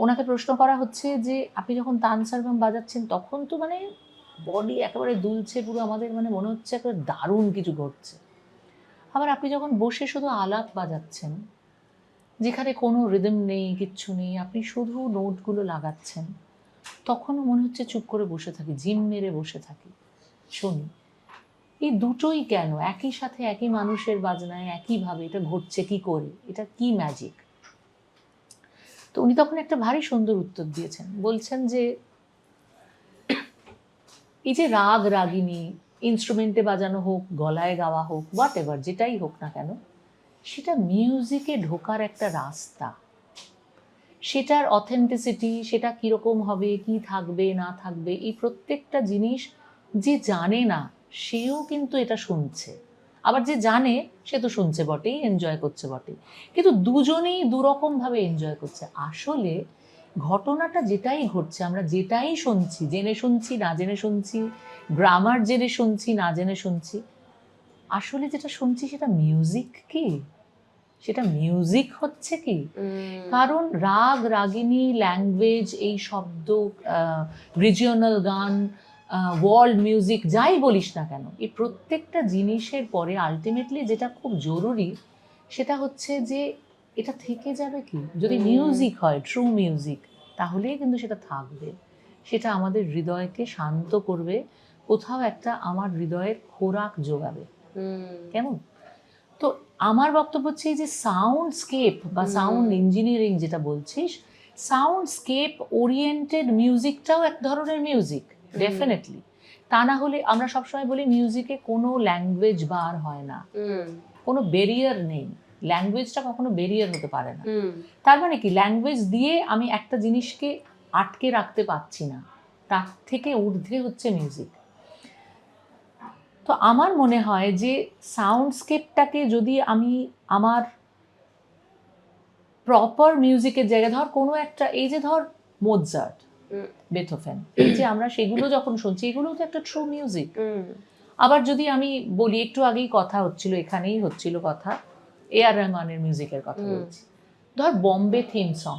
ওনাকে প্রশ্ন করা হচ্ছে যে আপনি যখন তান সারগম বাজাচ্ছেন, তখন তো মানে বডি একেবারে দুলছে পুরো, আমাদের মানে মনে হচ্ছে একেবারে দারুণ কিছু ঘটছে। আবার আপনি যখন বসে শুধু আলাপ বাজাচ্ছেন, যেখানে কোনো রিদম নেই, কিচ্ছু নেই, আপনি শুধু নোটগুলো লাগাচ্ছেন, তখনও মনে হচ্ছে চুপ করে বসে থাকি, জিম মেরে বসে থাকি, শুনি। এই দুটোই কেন একই সাথে, একই মানুষের বাজনায় একইভাবে এটা ঘটছে কি করে? এটা কি ম্যাজিক? তো উনি তখন একটা ভারী সুন্দর উত্তর দিয়েছেন, বলছেন যে এই যে রাগ রাগিনী ইনস্ট্রুমেন্টে বাজানো হোক, গলায় গাওয়া হোক, হোয়াট এভার, যেটাই হোক না কেন, সেটা মিউজিকে ঢোকার একটা রাস্তা। সেটার অথেন্টিসিটি, সেটা কীরকম হবে, কি থাকবে না থাকবে, এই প্রত্যেকটা জিনিস যে জানে না সেও কিন্তু এটা শুনছে, আবার যে জানে সে তো শুনছে বটেই, এনজয় করছে বটেই, কিন্তু দুজনেই দুরকমভাবে এনজয় করছে। আসলে ঘটনাটা যেটাই ঘটছে, আমরা যেটাই শুনছি, জেনে শুনছি না জেনে শুনছি, গ্রামার জেনে শুনছি না জেনে শুনছি, আসলে যেটা শুনছি সেটা মিউজিক কি? সেটা মিউজিক হচ্ছে কি? কারণ রাগ রাগিনী ল্যাঙ্গুয়েজ, এই শব্দ, রিজিওনাল গান, ওয়ার্ল্ড মিউজিক, যাই বলিস না কেন, এই প্রত্যেকটা জিনিসের পরে আলটিমেটলি যেটা খুব জরুরি সেটা হচ্ছে যে এটা থেকে যাবে কি? যদি মিউজিক হয়, ট্রু মিউজিক, তাহলেই কিন্তু সেটা থাকবে, সেটা আমাদের হৃদয়কে শান্ত করবে, কোথাও একটা আমার হৃদয়ের খোরাক যোগাবে। কেমন? তো আমার বক্তব্য হচ্ছে যে সাউন্ডস্কেপ বা সাউন্ড ইঞ্জিনিয়ারিং যেটা বলছিস, সাউন্ডস্কেপ ওরিয়েন্টেড মিউজিকটাও এক ধরনের মিউজিক, ডেফিনেটলি। তা না হলে আমরা সবসময় বলি মিউজিকে কোনো ল্যাঙ্গুয়েজ বার হয় না, কোনো ব্যারিয়ার নেই, ল্যাঙ্গুয়েজটা কখনো ব্যারিয়ার হতে পারে না। তার মানে কি, ল্যাঙ্গুয়েজ দিয়ে আমি একটা জিনিসকে আটকে রাখতে পারছি না, তার থেকে ঊর্ধ্বে হচ্ছে মিউজিক। তো আমার মনে হয় যে সাউন্ডস্কেপটাকে যদি আমি আমার প্রপার মিউজিকের জায়গায়, ধর কোনো একটা, এই যে ধর মোৎজার্ট, বেথোভেন, এই যে আমরা সেগুলো যখন শুনছি, এগুলো তো একটা ট্রু মিউজিক। আবার যদি আমি বলি, একটু আগেই কথা হচ্ছিল, এখানেই হচ্ছিল কথা, A.R. রহমানের মিউজিকের কথা বলছি, ধর বম্বে থিম সং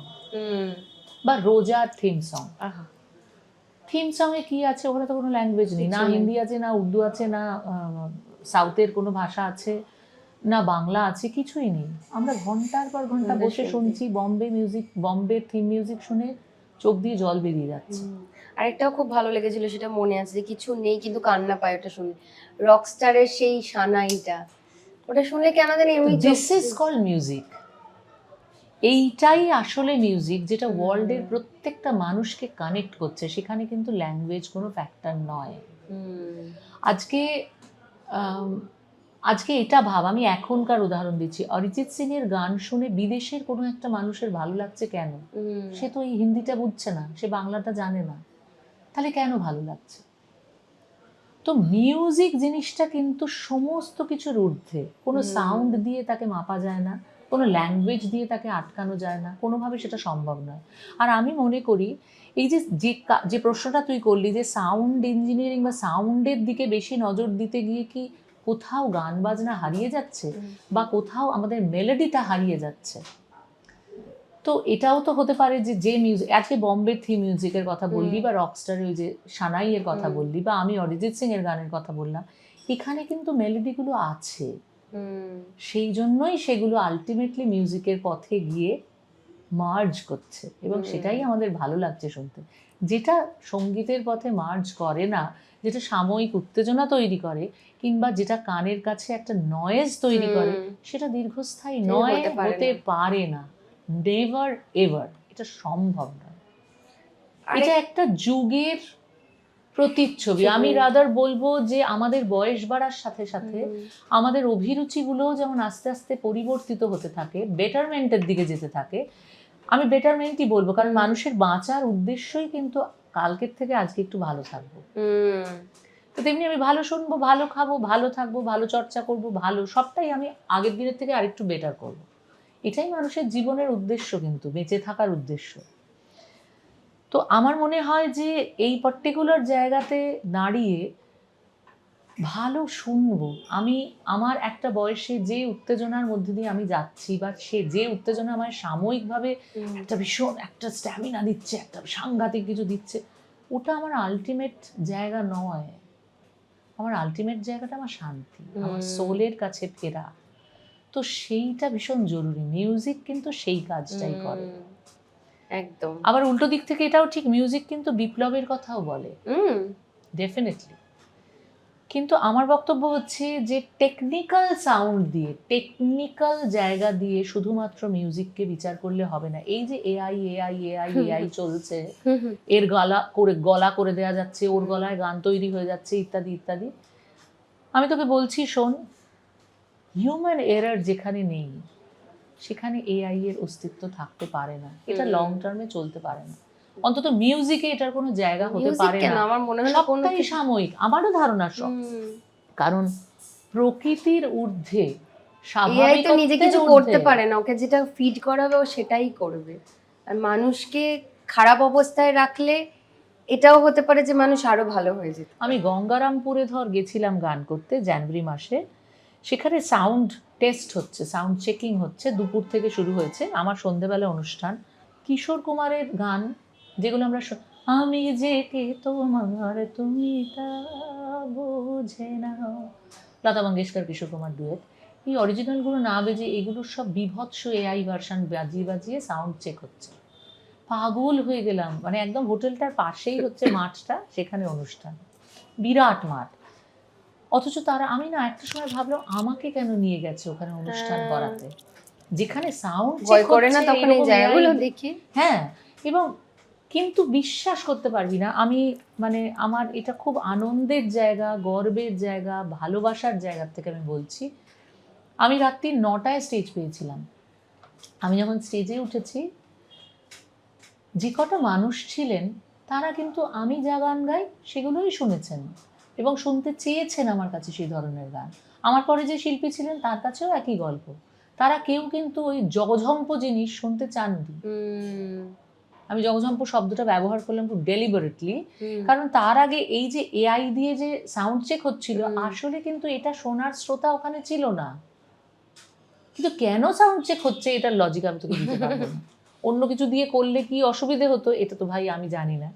বা রোজার থিম সং। থিম সঙ্গে কি আছে? ওখানে তো কোনো ল্যাঙ্গুয়েজ নেই, না হিন্দি আছে, না উর্দু আছে, না সাউথের কোনো ভাষা আছে, না বাংলা আছে, কিছুই নেই। আমরা ঘন্টার পর ঘন্টা বসে শুনছি Bombay music, Bombay theme music শুনে চোখ দিয়ে জল বেরিয়ে যাচ্ছে। আরেকটাও খুব ভালো লেগেছিল, সেটা মনে আছে, যে কিছু নেই কিন্তু কান্না পায়, ওটা শুনে রকস্টারের সেই সানাইটা, ওটা শুনলে কেন জানি এমনি দিস ইজ কল্ড মিউজিক। এইটাই আসলে মিউজিক, যেটা ওয়ার্ল্ডের প্রত্যেকটা মানুষকে কানেক্ট করছে। সেখানে কিন্তু ল্যাঙ্গুয়েজ কোনো ফ্যাক্টর নয়। আজকে এটা ভাব, আমি এখনকার উদাহরণ দিচ্ছি, অরিজিৎ সিং এর গান শুনে বিদেশের কোনো একটা মানুষের ভালো লাগছে কেন? সে তো এই হিন্দিটা বুঝছে না, সে বাংলাটা জানে না, তাহলে কেন ভালো লাগছে? তো মিউজিক জিনিসটা কিন্তু সমস্ত কিছুর ঊর্ধ্বে, কোনো সাউন্ড দিয়ে তাকে মাপা যায় না, কোনো ল্যাঙ্গুয়েজ দিয়ে তাকে আটকানো যায় না, কোনোভাবে সেটা সম্ভব নয়। আর আমি মনে করি এই যে প্রশ্নটা তুই করলি, যে সাউন্ড ইঞ্জিনিয়ারিং বা সাউন্ডের দিকে বেশি নজর দিতে গিয়ে কি কোথাও গান বাজনা হারিয়ে যাচ্ছে, বা কোথাও আমাদের মেলোডিটা হারিয়ে যাচ্ছে? তো এটাও তো হতে পারে যে মিউজিক, আজকে বম্বে থিম মিউজিকের কথা বললি, বা রকস্টারের ওই যে সানাইয়ের কথা বললি, বা আমি অরিজিৎ সিং এর গানের কথা বললাম, এখানে কিন্তু মেলোডিগুলো আছে, সেই জন্যই সেগুলো আলটিমেটলি মিউজিকের পথে গিয়ে মার্জ করছে, এবং সেটাই আমাদের ভালো লাগছে শুনতে। যেটা সঙ্গীতের পথে মার্জ করে না, যেটা সাময়িক উত্তেজনা তৈরি করে, কিংবা যেটা কানের কাছে একটা নয়েজ তৈরি করে, সেটা দীর্ঘস্থায়ী নয়, হতে পারে না, নেভার এভার, এটা সম্ভব নয়। এটা একটা যুগের প্রতিচ্ছবি। আমি রাদার বলবো যে আমাদের বয়স বাড়ার সাথে সাথে আমাদের অভিরুচিগুলোও যেমন আস্তে আস্তে পরিবর্তিত হতে থাকে, বেটারমেন্টের দিকে যেতে থাকে। আমি বেটারমেন্টই বলবো, কারণ মানুষের বাঁচার উদ্দেশ্যই কিন্তু কালকের থেকে আজকে একটু ভালো থাকবো। তো তেমনি আমি ভালো শুনবো, ভালো খাবো, ভালো থাকবো, ভালো চর্চা করবো, ভালো সবটাই আমি আগের দিনের থেকে আরেকটু বেটার করবো। এটাই মানুষের জীবনের উদ্দেশ্য, কিন্তু বেঁচে থাকার উদ্দেশ্য। তো আমার মনে হয় যে এই পার্টিকুলার জায়গাতে দাঁড়িয়ে ভালো শুনবো। আমি আমার একটা বয়সে যে উত্তেজনার মধ্যে দিয়ে আমি যাচ্ছি, বা সে যে উত্তেজনা আমার সাময়িকভাবে একটা ভীষণ একটা স্ট্যামিনা দিচ্ছে, একটা সাংঘাতিক কিছু দিচ্ছে, ওটা আমার আলটিমেট জায়গা নয়। আমার আলটিমেট জায়গাটা আমার শান্তি, আমার সোলের কাছে ফেরা। তো সেইটা ভীষণ জরুরি। মিউজিক কিন্তু সেই কাজটাই করে। একদম। আবার উল্টো দিক থেকে এটাও ঠিক, মিউজিক কিন্তু বিপ্লবের কথাও বলে, ডেফিনেটলি। কিন্তু আমার বক্তব্য হচ্ছে যে টেকনিক্যাল সাউন্ড দিয়ে, টেকনিক্যাল জায়গা দিয়ে শুধুমাত্র মিউজিককে বিচার করলে হবে না। এই যে এআই চলছে, এর গলা করে দেওয়া যাচ্ছে, ওর গলায় গান তৈরি হয়ে যাচ্ছে, ইত্যাদি ইত্যাদি। আমি তোকে বলছি, শোন, হিউম্যান এরার যেখানে নেই সেখানে এআই এর অস্তিত্ব থাকতে পারে না, এটা লং টার্মে চলতে পারে না। অন্তত মিউজিকে এটার কোনো জায়গা হতে পারে না। আমার মনে হয় সবটাই সাময়িক, আমারও ধারণা সব। কারণ প্রকৃতির ঊর্ধ্বে, এআই তো নিজে কিছু করতে পারে না, ওকে যেটা ফিড করা হবে ও সেটাই করবে। আর মানুষকে খারাপ অবস্থায় রাখলে এটাও হতে পারে যে মানুষ আরো ভালো হয়ে যেত। আমি গঙ্গারামপুরে গেছিলাম গান করতে জানুয়ারি মাসে, সেখানে সাউন্ড টেস্ট হচ্ছে, সাউন্ড চেকিং হচ্ছে, দুপুর থেকে শুরু হয়েছে, আমার সন্ধেবেলা অনুষ্ঠান। কিশোর কুমারের গান যেগুলো আমরা আমি যে কে তোমার তুমি তা বোঝে নাও, লতা মঙ্গেশকর কিশোর কুমার ডুয়েট, এই অরিজিনালগুলো না বেজে এগুলো সব বিভৎস এআই ভার্সন বাজিয়ে বাজিয়ে সাউন্ড চেক হচ্ছে। পাগল হয়ে গেলাম, মানে একদম হোটেলটার পাশেই হচ্ছে মাঠটা, সেখানে অনুষ্ঠান, বিরাট মাঠ। অথচ তারা, আমি না একটা সময় ভাবলাম আমাকে কেন নিয়ে গেছে ওখানে অনুষ্ঠান করাতে, যেখানে সাউন্ড ভয় করে না তখন এই জায়গাগুলো দেখে? হ্যাঁ, এবং কিন্তু বিশ্বাস করতে পারবি না, আমি মানে আমার এটা খুব আনন্দের জায়গা, গর্বের জায়গা, ভালোবাসার জায়গা থেকে আমি বলছি, আমি রাত্রি 9টায় স্টেজ পেয়েছিলাম। আমি যখন স্টেজে উঠেছি, যে কটা মানুষ ছিলেন তারা কিন্তু আমি যা গান গাই সেগুলোই শুনেছেন এবং শুনতে চেয়েছেন আমার কাছে সেই ধরনের গান। আমার পরে যে শিল্পী ছিলেন তার কাছেও একই গল্প, তারা কেউ কিন্তু ওই জগঝম্প জিনিস শুনতে চাননি। আমি জগঝম্প শব্দটা ব্যবহার করলাম খুব ডেলিবারেটলি, কারণ তার আগে এই যে এআই দিয়ে যে সাউন্ড চেক হচ্ছিল, আসলে কিন্তু এটা শোনার শ্রোতা ওখানে ছিল না। কিন্তু কেন সাউন্ড চেক হচ্ছে এটার লজিক আমি তোকে দিতে পারবো না। অন্য কিছু দিয়ে করলে কি অসুবিধে হতো এটা তো ভাই আমি জানি না,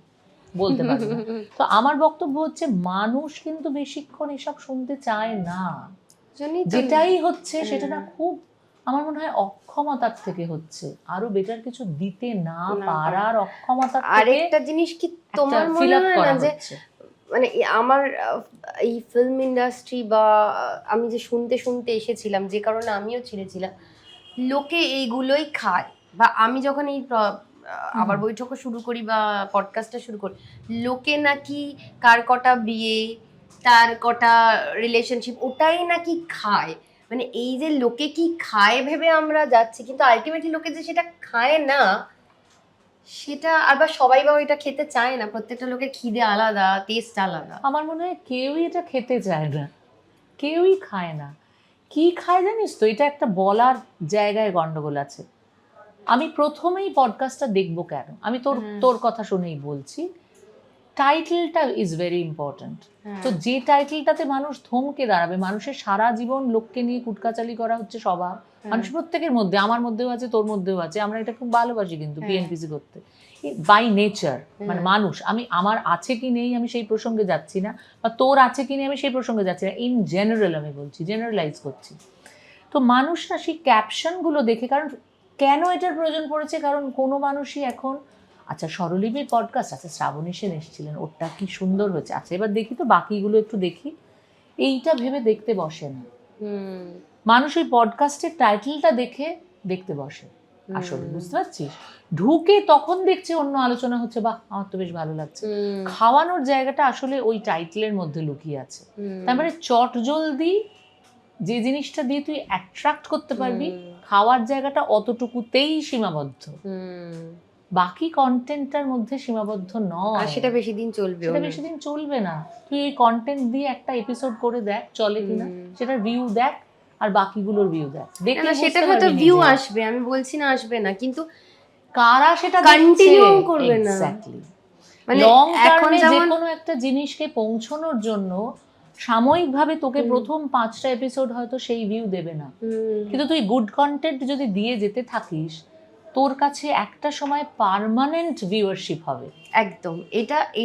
বলতে পারবো না। তো আমার বক্তব্য হচ্ছে মানুষ কিন্তু বেশিক্ষণ এসব শুনতে চায় না, যেটাই হচ্ছে সেটা না খুব আমার মনে হয় অক্ষমতার থেকে হচ্ছে, আরো বেটার কিছু দিতে না পারার অক্ষমতার থেকে। আরেকটা জিনিস কি তোমার মনে হয় না যে মানে আমার এই ফিল্ম ইন্ডাস্ট্রি বা আমি যে শুনতে শুনতে এসেছিলাম, যে কারণে আমিও ছিঁড়েছিলাম, লোকে এইগুলোই খায়, বা আমি যখন এই আবার বৈঠকও শুরু করি বা পডকাস্টটা শুরু করি, লোকে নাকি কার কটা বিয়ে, তার কটা রিলেশনশিপ, ওটাই নাকি খায়। মানে এই যে লোকে কি খায় ভেবে আমরা যাচ্ছি, কিন্তু আলটিমেটলি লোকে যে সেটা খায় না, সেটা আবার সবাই বা এটা খেতে চায় না। প্রত্যেকটা লোকের খিদে আলাদা, টেস্ট আলাদা। আমার মনে হয় কেউই এটা খেতে চায় না, কেউই খায় না। কি খায় জানিস তো, এটা একটা বলার জায়গায় গন্ডগোল আছে। আমি প্রথমেই পডকাস্টটা দেখবো কেন, আমি তোর কথা শুনেই বলছি, টাইটেলটা ইজ ভেরি ইম্পর্ট্যান্ট। তো যে টাইটেলটাতে মানুষ থমকে দাঁড়াবে, মানুষের সারা জীবন লোককে নিয়ে কুটকাচালি করা হচ্ছে স্বভাব, মানুষ প্রত্যেকের মধ্যে, আমার মধ্যেও আছে, তোর মধ্যেও আছে, আমরা এটা খুব ভালোবাসি কিন্তু পিএনপিসি করতে বাই নেচার, মানে মানুষ। আমি আমার আছে কি নেই আমি সেই প্রসঙ্গে যাচ্ছি না, বা তোর আছে কি নেই আমি সেই প্রসঙ্গে যাচ্ছি না, ইন জেনারেল আমি বলছি, জেনারেলাইজ করছি। তো মানুষ না সেই ক্যাপশনগুলো দেখে, কারণ কেন এটার প্রয়োজন পড়েছে, কারণ কোনো মানুষই এখন, আচ্ছা স্বরলিপির পডকাস্ট, আচ্ছা শ্রাবণী সেন এসেছিলেন, ওটা কি সুন্দর হয়েছে, আচ্ছা এবার দেখি তো বাকিগুলো একটু দেখি, এইটা ভেবে দেখতে বসে না মানুষ। ওই পডকাস্টের টাইটেলটা দেখে দেখতে বসে আসলে, বুঝতে পারছিস? ঢুকে তখন দেখছে অন্য আলোচনা হচ্ছে, বাহ আমার তো বেশ ভালো লাগছে। খাওয়ানোর জায়গাটা আসলে ওই টাইটেলের মধ্যে লুকিয়ে আছে। তার মানে চট জলদি যে জিনিসটা দিয়ে তুই অ্যাট্রাক্ট করতে পারবি, খাওয়ার জায়গাটা অতটুকুতেই সীমাবদ্ধ, বাকি কন্টেন্টটার মধ্যে সীমাবদ্ধ নয়। আর সেটা বেশি দিন চলবে, সেটা বেশি দিন চলবে না। তুই ওই কন্টেন্ট দিয়ে একটা এপিসোড করে দেখ চলে কিনা, সেটার ভিউ দেখ, আর বাকিগুলোর ভিউ দেখ, দেখলে সেটা হয়তো ভিউ আসবে, আমি বলছি না আসবে না, কিন্তু কারা সেটা কন্টিনিউ করবে না। এক্স্যাক্টলি, মানে লং টার্মে যে কোনো একটা জিনিসকে পৌঁছানোর জন্য সাময়িকভাবে তোকে প্রথম 5টা এপিসোড হয়তো সেই ভিউ দেবে না, কিন্তু তুই গুড কন্টেন্ট যদি দিয়ে যেতে থাকিস, তোর কাছে একটা সময় পার্মানেন্ট ভিউয়ারশিপ হবে। একদম,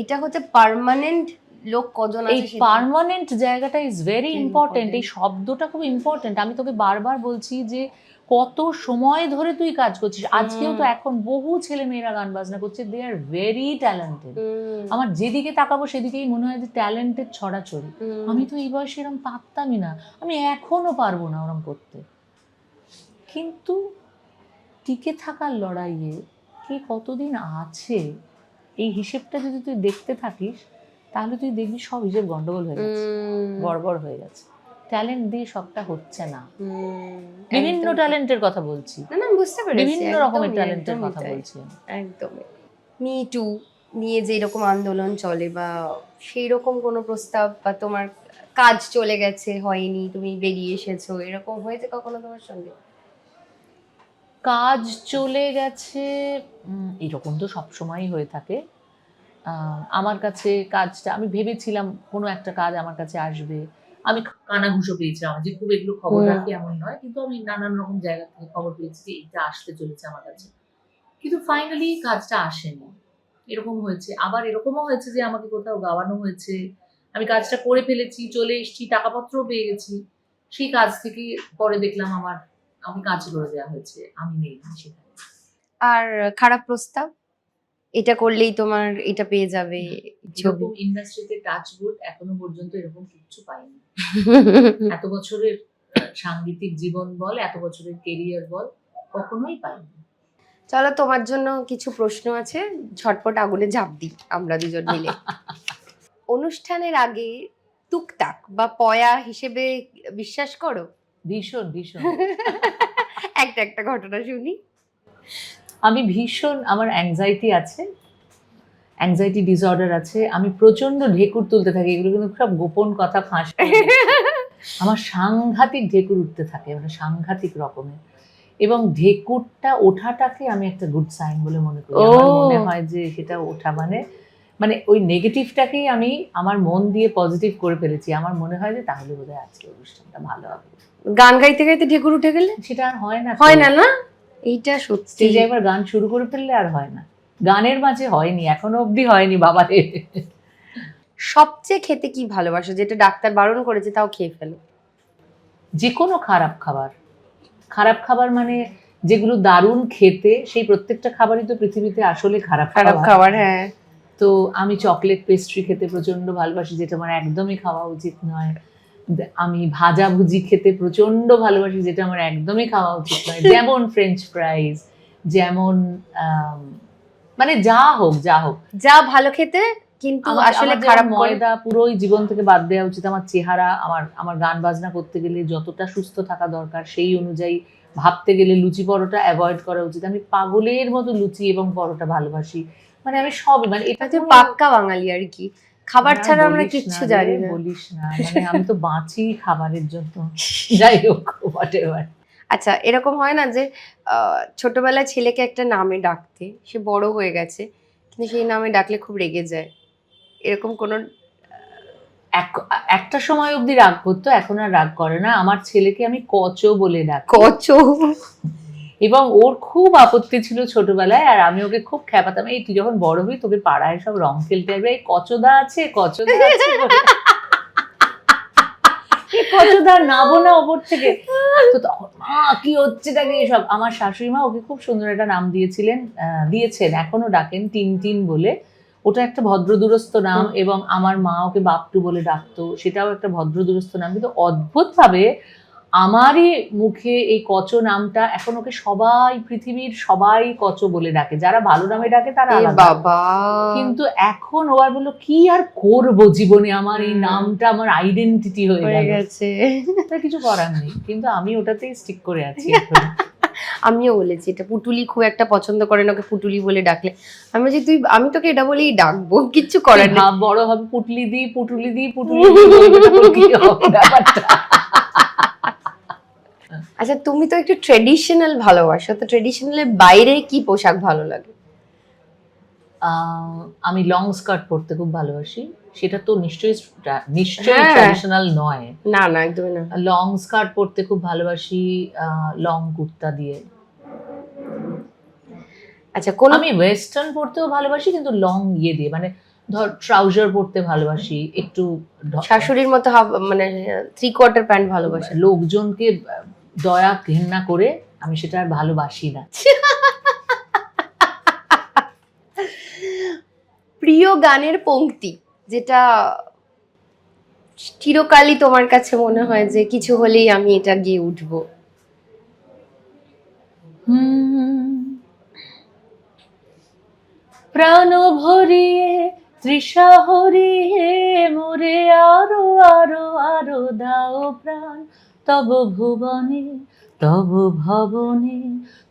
এটা হচ্ছে পার্মানেন্ট। লোক কজন আছে, এই পার্মানেন্ট জায়গাটা ইজ ভেরি ইম্পর্টেন্ট, এই শব্দটা খুব ইম্পর্টেন্ট। আমি তোকে বারবার বলছি যে কত সময় ধরে তুই কাজ করছিস, আজকেও তো এখন বহু ছেলে মেয়েরা গান বাজনা করছে, দে আর ভেরি ট্যালেন্টেড। আমার যেদিকে তাকাবো সেদিকেই মনে হয় যে ট্যালেন্টেড ছড়াছড়ি। আমি তো এই বয়সে এরকম পারতামই না, আমি এখনো পারবো না ওরকম করতে। কিন্তু টিকে থাকার লড়াইয়ে কে কতদিন আছে, এই হিসেবটা যদি তুই দেখতে থাকিস, তাহলে তুই দেখবি সব হিসেব গন্ডগোল হয়ে গেছে, গড়বড় হয়ে গেছে। ট্যালেন্ট দিয়ে সবটা হচ্ছে না। বিভিন্ন ট্যালেন্টের কথা বলছি, না বুঝতে পেরেছি, বিভিন্ন রকমের ট্যালেন্টের কথা বলছি। একদমই। মি টু নিয়ে যে এরকম আন্দোলন চলে, বা সেই রকম কোনো প্রস্তাব বা তোমার কাজ চলে গেছে, হয়নি, তুমি বেরিয়ে এসেছো, এরকম হয়েছে কখনো তোমার সঙ্গে? কাজ চলে গেছে এরকম তো সবসময়ই হয়ে থাকে। আমার কাছে কাজটা, আমি ভেবেছিলাম কোনো একটা কাজ আমার কাছে আসবে, আমি কানাঘুষো পেয়েছিলাম যে খুব এগুলো খবর রাখি এমন নয়, কিন্তু আমি নানান রকম জায়গা থেকে খবর পেয়েছি যে এটা আসতে চলেছে আমার কাছে, কিন্তু ফাইনালি কাজটা আসেনি। এরকম হয়েছে। আবার এরকমও হয়েছে যে আমাকে কোথাও গাওয়ানো হয়েছে, আমি কাজটা করে ফেলেছি, চলে এসেছি, টাকাপত্রও পেয়ে গেছি, সেই কাজ থেকে পরে দেখলাম আমি কাজ করে দেওয়া হয়েছে, আমি নেই সেখানে। আর খারাপ প্রস্তাব, এটা করলেই তোমার এটা পেয়ে যাবে ছবি? এরকম ইন্ডাস্ট্রিতে টাচউড এখনো পর্যন্ত এরকম কিচ্ছু পাইনি। এত বছরের সাংগীতিক জীবন বল, এত বছরের কেরিয়ার বল, কখনোই পাইনি। চলো, তোমার জন্য কিছু প্রশ্ন আছে, ঝটপট আগুনে ঝাঁপ দিই আমরা দুজন মিলে। অনুষ্ঠানের আগে টুকটাক বা পয়া হিসেবে বিশ্বাস করো? ভীষণ ভীষণ। একটা ঘটনা শুনি। আমি ভীষণ, আমার অ্যাংজাইটি আছে, অ্যাংজাইটি ডিসঅর্ডার আছে, আমি প্রচন্ড ঢেকুর তুলতে থাকি, এগুলো কিন্তু সব গোপন কথা ফাঁস করে আমার সাংঘাতিক ঢেকুর উঠতে থাকে, মানে সাংঘাতিক রকমের। এবং ঢেকুরটা ওঠাটাকে আমি একটা গুড সাইন বলে মনে করি। আমার মনে হয় যে সেটা ওঠা মানে ওই নেগেটিভটাকেই আমি আমার মন দিয়ে পজিটিভ করে ফেলেছি। আমার মনে হয় যে তাহলে বোধহয় আজকে অনুষ্ঠানটা ভালো হবে। গান গাইতে গাইতে ঢেকুর উঠে গেলে? সেটা আর হয় না, হয় না না, এইটা সত্যি। স্টেজে একবার গান শুরু করে ফেললে আর হয় না। গানের মাঝে হয়নি, এখনো অবধি হয়নি বাবারে। সবচেয়ে খেতে কি ভালোবাসো, যেটা ডাক্তার বারণ করেছে তাও খেয়ে ফেলো? যে কোনো খারাপ খাবার। খারাপ খাবার মানে যেগুলো দারুণ খেতে, সেই প্রত্যেকটা খাবারই তো পৃথিবীতে আসলে খারাপ খাবার। হ্যাঁ, তো আমি চকলেট পেস্ট্রি খেতে প্রচন্ড ভালোবাসি, যেটা আমার একদমই খাওয়া উচিত নয়। আমি ভাজা ভুজি খেতে প্রচন্ড ভালোবাসি, যেটা আমার একদমই খাওয়া উচিত নয়। যেমন ফ্রেঞ্চ ফ্রাইজ, যেমন মানে যা হোক যা ভালো খেতে, কিন্তু আসলে খারাপ ময়দা পুরোই জীবন থেকে বাদ দেওয়া উচিত। আমার চেহারা, আমার গান বাজনা করতে গেলে যতটা সুস্থ থাকা দরকার সেই অনুযায়ী ভাবতে গেলে লুচি পরোটা অ্যাভয়েড করা উচিত। আমি পাগলের মতো লুচি এবং পরোটা ভালোবাসি, মানে আমি সব, মানে এটা তো পাক্কা বাঙালি আর কি, খাবার ছাড়া আমরা কিচ্ছু জানি না। বলিস না, মানে আমি তো বাঁচি খাবারের জন্য। যাই হোক, হোয়াটএভার। আচ্ছা, এরকম হয় না যে ছোটবেলায় ছেলেকে একটা নামে ডাকতে, সে বড় হয়ে গেছে কিন্তু সেই নামে ডাকলে খুব রেগে যায়, এরকম কোনো? একটা সময় অবধি রাগ করতো, এখন আর রাগ করে না। আমার ছেলেকে আমি কচো বলে ডাকি। কচো? এবং ওর খুব আপত্তি ছিল ছোটবেলায়, আর আমি ওকে খুব খেপাতাম, এই তুই যখন বড় হবি তোকে পাড়ায় সব রং খেলতে আসবে, এই কচোদা আছে কচোদা নাবো না ওপর থেকে। তো তখন মা কি হচ্ছে নাকি এসব। আমার শাশুড়ি মা ওকে খুব সুন্দর একটা নাম দিয়েছেন, এখনো ডাকেন, টিন বলে। ওটা একটা ভদ্র দূরস্থ নাম, এবং আমার মা ওকে বাপটু বলে ডাকতো, সেটাও একটা ভদ্র দূরস্থ নাম। কিন্তু অদ্ভুত ভাবে আমারই মুখে এই কচো নামটা, এখন ওকে পৃথিবীর সবাই কচো বলে ডাকে। যারা ভালো নামে ডাকে তারা আলাদা, কিন্তু এখন ও আর বললো কি আর করবো জীবনে, আমার এই নামটা আমার আইডেন্টিটি হয়ে গেছে, কিছু করার নেই। কিন্তু আমি ওটাতেই স্টিক করে আছি। আমিও বলেছি এটা, পুটুলি খুব একটা পছন্দ করে না ওকে পুটুলি বলে ডাকলে। আমি বলছি আমি তোকে এটা বলেই ডাকবো, কিচ্ছু করার নেই। বড় হবে পুটুলি দি ব্যাপারটা। আচ্ছা, তুমি তো একটু ট্রেডিশনাল ভালোবাসো, তো ট্রেডিশনালের বাইরে কি পোশাক ভালো লাগে? আমি লং স্কার্ট পরতে খুব ভালোবাসি। সেটা তো নিশ্চয়ই ট্র্যাডিশনাল নয়। না একদমই না। লং স্কার্ট পরতে খুব ভালোবাসি, লং কুর্তা দিয়ে। আচ্ছা, আমি ওয়েস্টার্ন পরতেও ভালোবাসি, কিন্তু লং দিয়ে, মানে ধর ট্রাউজার পরতে ভালোবাসি, একটু শাশুড়ির মতো মানে 3/4 প্যান্ট ভালোবাসি। লোকজনকে দয়া ঘৃণা করে আমি সেটা আর ভালোবাসি না। প্রিয় গানের পংক্তি, যেটা চিরকালই তোমার কাছে মনে হয় যে কিছু হলেই আমি এটা গিয়ে উঠবো? প্রাণ ভরিয়ে তৃষা হরিয়ে মোরে আরো আরো আরো দাও প্রাণ, তব ভুবনে তব ভবনে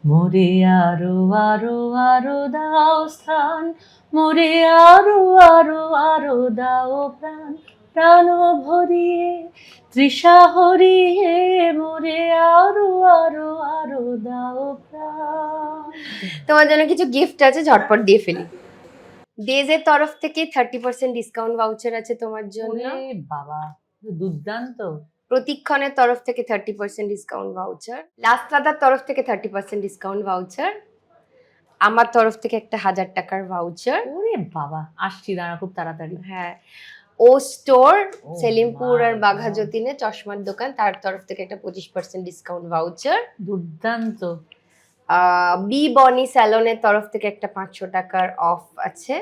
মোরে আরো আরো আরো দাও স্থান, মোরে আরো আরো আরো দাও প্রাণ, প্রাণ ভরিয়ে তৃষা হরিয়ে মোরে আরো আরো আরো দাও প্রাণ। তোমার জন্য কিছু গিফট আছে, ঝটপট দিয়ে ফেলি। ডেজের তরফ থেকে 30% ডিসকাউন্ট ভাউচার আছে তোমার জন্য। ওরে বাবা, দুর্দান্ত। প্রতিক্ষণের তরফ থেকে 30% ডিসকাউন্ট ভাউচার, লাস্ট দাদার তরফ থেকে 30% ডিসকাউন্ট ভাউচার, আমার তরফ থেকে একটা 1000 টাকার ভাউচার। ওরে বাবা, আসছি দাঁড়া খুব তাড়াতাড়ি। হ্যাঁ, ও স্টোর Oh সেলিমপুর আর my বাঘা God. যতীনে চশমার দোকান, তার তরফ থেকে একটা 25% ডিসকাউন্ট ভাউচার। দুর্দান্ত। বি বনি স্যালনের তরফ থেকে একটা 500 টাকার অফ আছে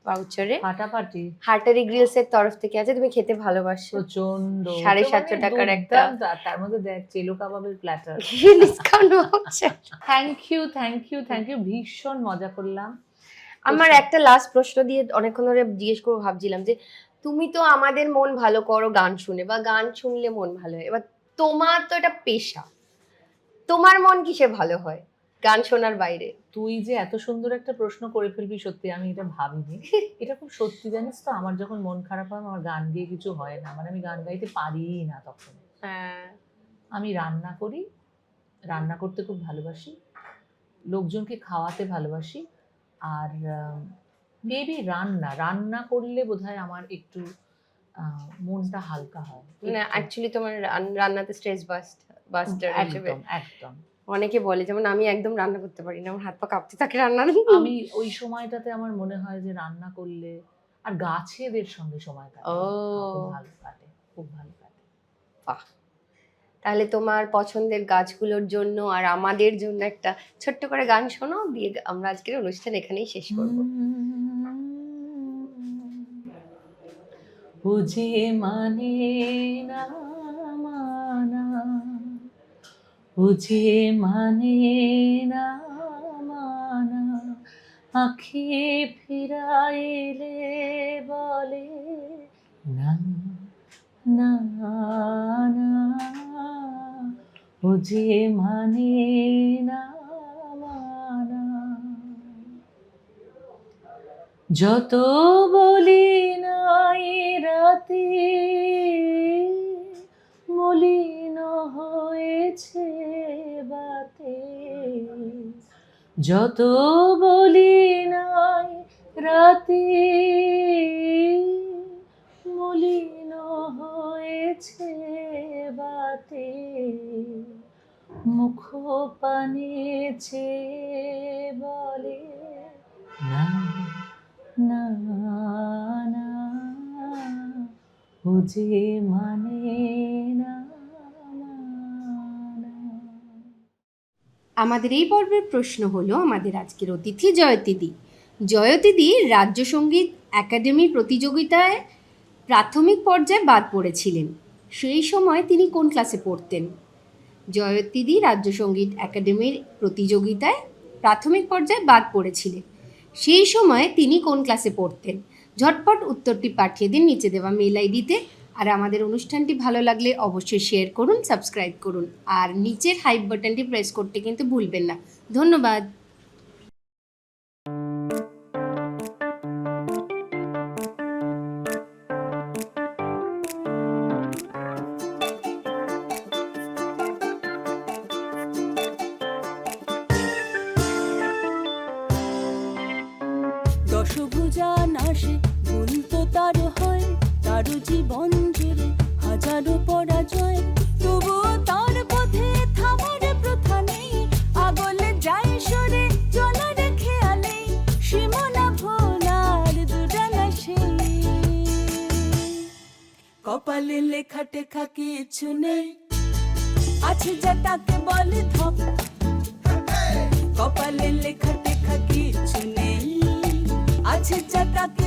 ভাউচারে। ফাটাফাটি, হার্টারি গ্রিলস এর তরফ থেকে আছে, তুমি খেতে ভালোবাসো, প্রচন্ড। 750 টাকার একটা তার মধ্যে দেখ চেলো কাবাবের platter. Discount voucher. Thank you, thank you, thank you, ভীষণ মজা করলাম। আমার একটা লাস্ট প্রশ্ন দিয়ে অনেকক্ষণ ধরে জিজ্ঞেস করবো ভাবছিলাম যে তুমি তো আমাদের মন ভালো করো গান শুনে, বা গান শুনলে মন ভালো হয়, এবার তোমার তো এটা পেশা, তোমার মন কিসে ভালো হয় গান শোনার বাইরে? তুই যে এত সুন্দর একটা প্রশ্ন করে ফেলবি, সত্যি আমি এটা ভাবিনি। এটা খুব সত্যি, জানিস তো, আমার যখন মন খারাপ হয় আমার গান দিয়ে কিছু হয় না, মানে আমি গান গাইতে পারি না তখন। হ্যাঁ, আমি রান্না করি, রান্না করতে খুব ভালোবাসি, লোকজনকে খাওয়াতে ভালোবাসি, আর মেবি রান্না করলে বোধহয় আমার একটু মনটা হালকা হয়। মানে অ্যাকচুয়ালি তোমার রান্নাতে স্ট্রেস বাস্টার হিসেবে একদম একদম। অনেকে বলে, যেমন আমি একদম রান্না করতে পারি না, আমার হাত পা কাঁপতে থাকে রান্না। আমি ওই সময়টাতে আমার মনে হয় যে রান্না করলে আর গাছেদের সঙ্গে সময় কাটে, ও। খুব ভালো কাটে, খুব ভালো কাটে। বাহ, তাহলে তোমার পছন্দের গাছগুলোর জন্য আর আমাদের জন্য একটা ছোট্ট করে গান শোনো, দিয়ে আমরা আজকের অনুষ্ঠান এখানেই শেষ করবো। বুঝে মানে না মানা, বুঝে মানে না মানা, আঁখি ফিরাইলে বলে না না না, বুঝে মানে না মানা। যত বলি নাই রাতে মলিন হয়েছে বাতে, যত বলি নাই রাতে মলিন হয়েছে বাতে, মুখ পানেছে বলে না না না, বুঝে মানে না মানা। আমাদের এই পর্বের প্রশ্ন হলো আমাদের আজকের অতিথি জয়তিদি। জয়তিদি রাজ্য সঙ্গীত একাডেমির প্রতিযোগিতায় প্রাথমিক পর্যায়ে বাদ পড়েছিলেন, সেই সময় তিনি কোন ক্লাসে পড়তেন? জয়তিদি রাজ্য সঙ্গীত একাডেমির প্রতিযোগিতায় প্রাথমিক পর্যায়ে বাদ পড়েছিলেন, সেই সময় তিনি কোন ক্লাসে পড়তেন? ঝটপট উত্তরটি পাঠিয়ে দিন নিচে দেওয়া মেল আইডিতে। আর আমাদের অনুষ্ঠানটি ভালো লাগলে অবশ্যই শেয়ার করুন, সাবস্ক্রাইব করুন, আর নিচের হাইপ বাটনটি প্রেস করতে কিন্তু ভুলবেন না। ধন্যবাদ। দশভুজা নাশে ভুল তো তার হয়, তার জীবন জুড়ে হাজারো পরাজয়, তবুও তার পথে থামার প্রথা নেই, আগলে যায় সরে চলার খেয়ালে, সীমানা ভোলার দুরানা সেই, কপালে লেখা টেখা কিছু নেই, আছে যা তাকে বলে ধপ, কপালে লেখা টেখা কিছু নেই, আছে যা তাকে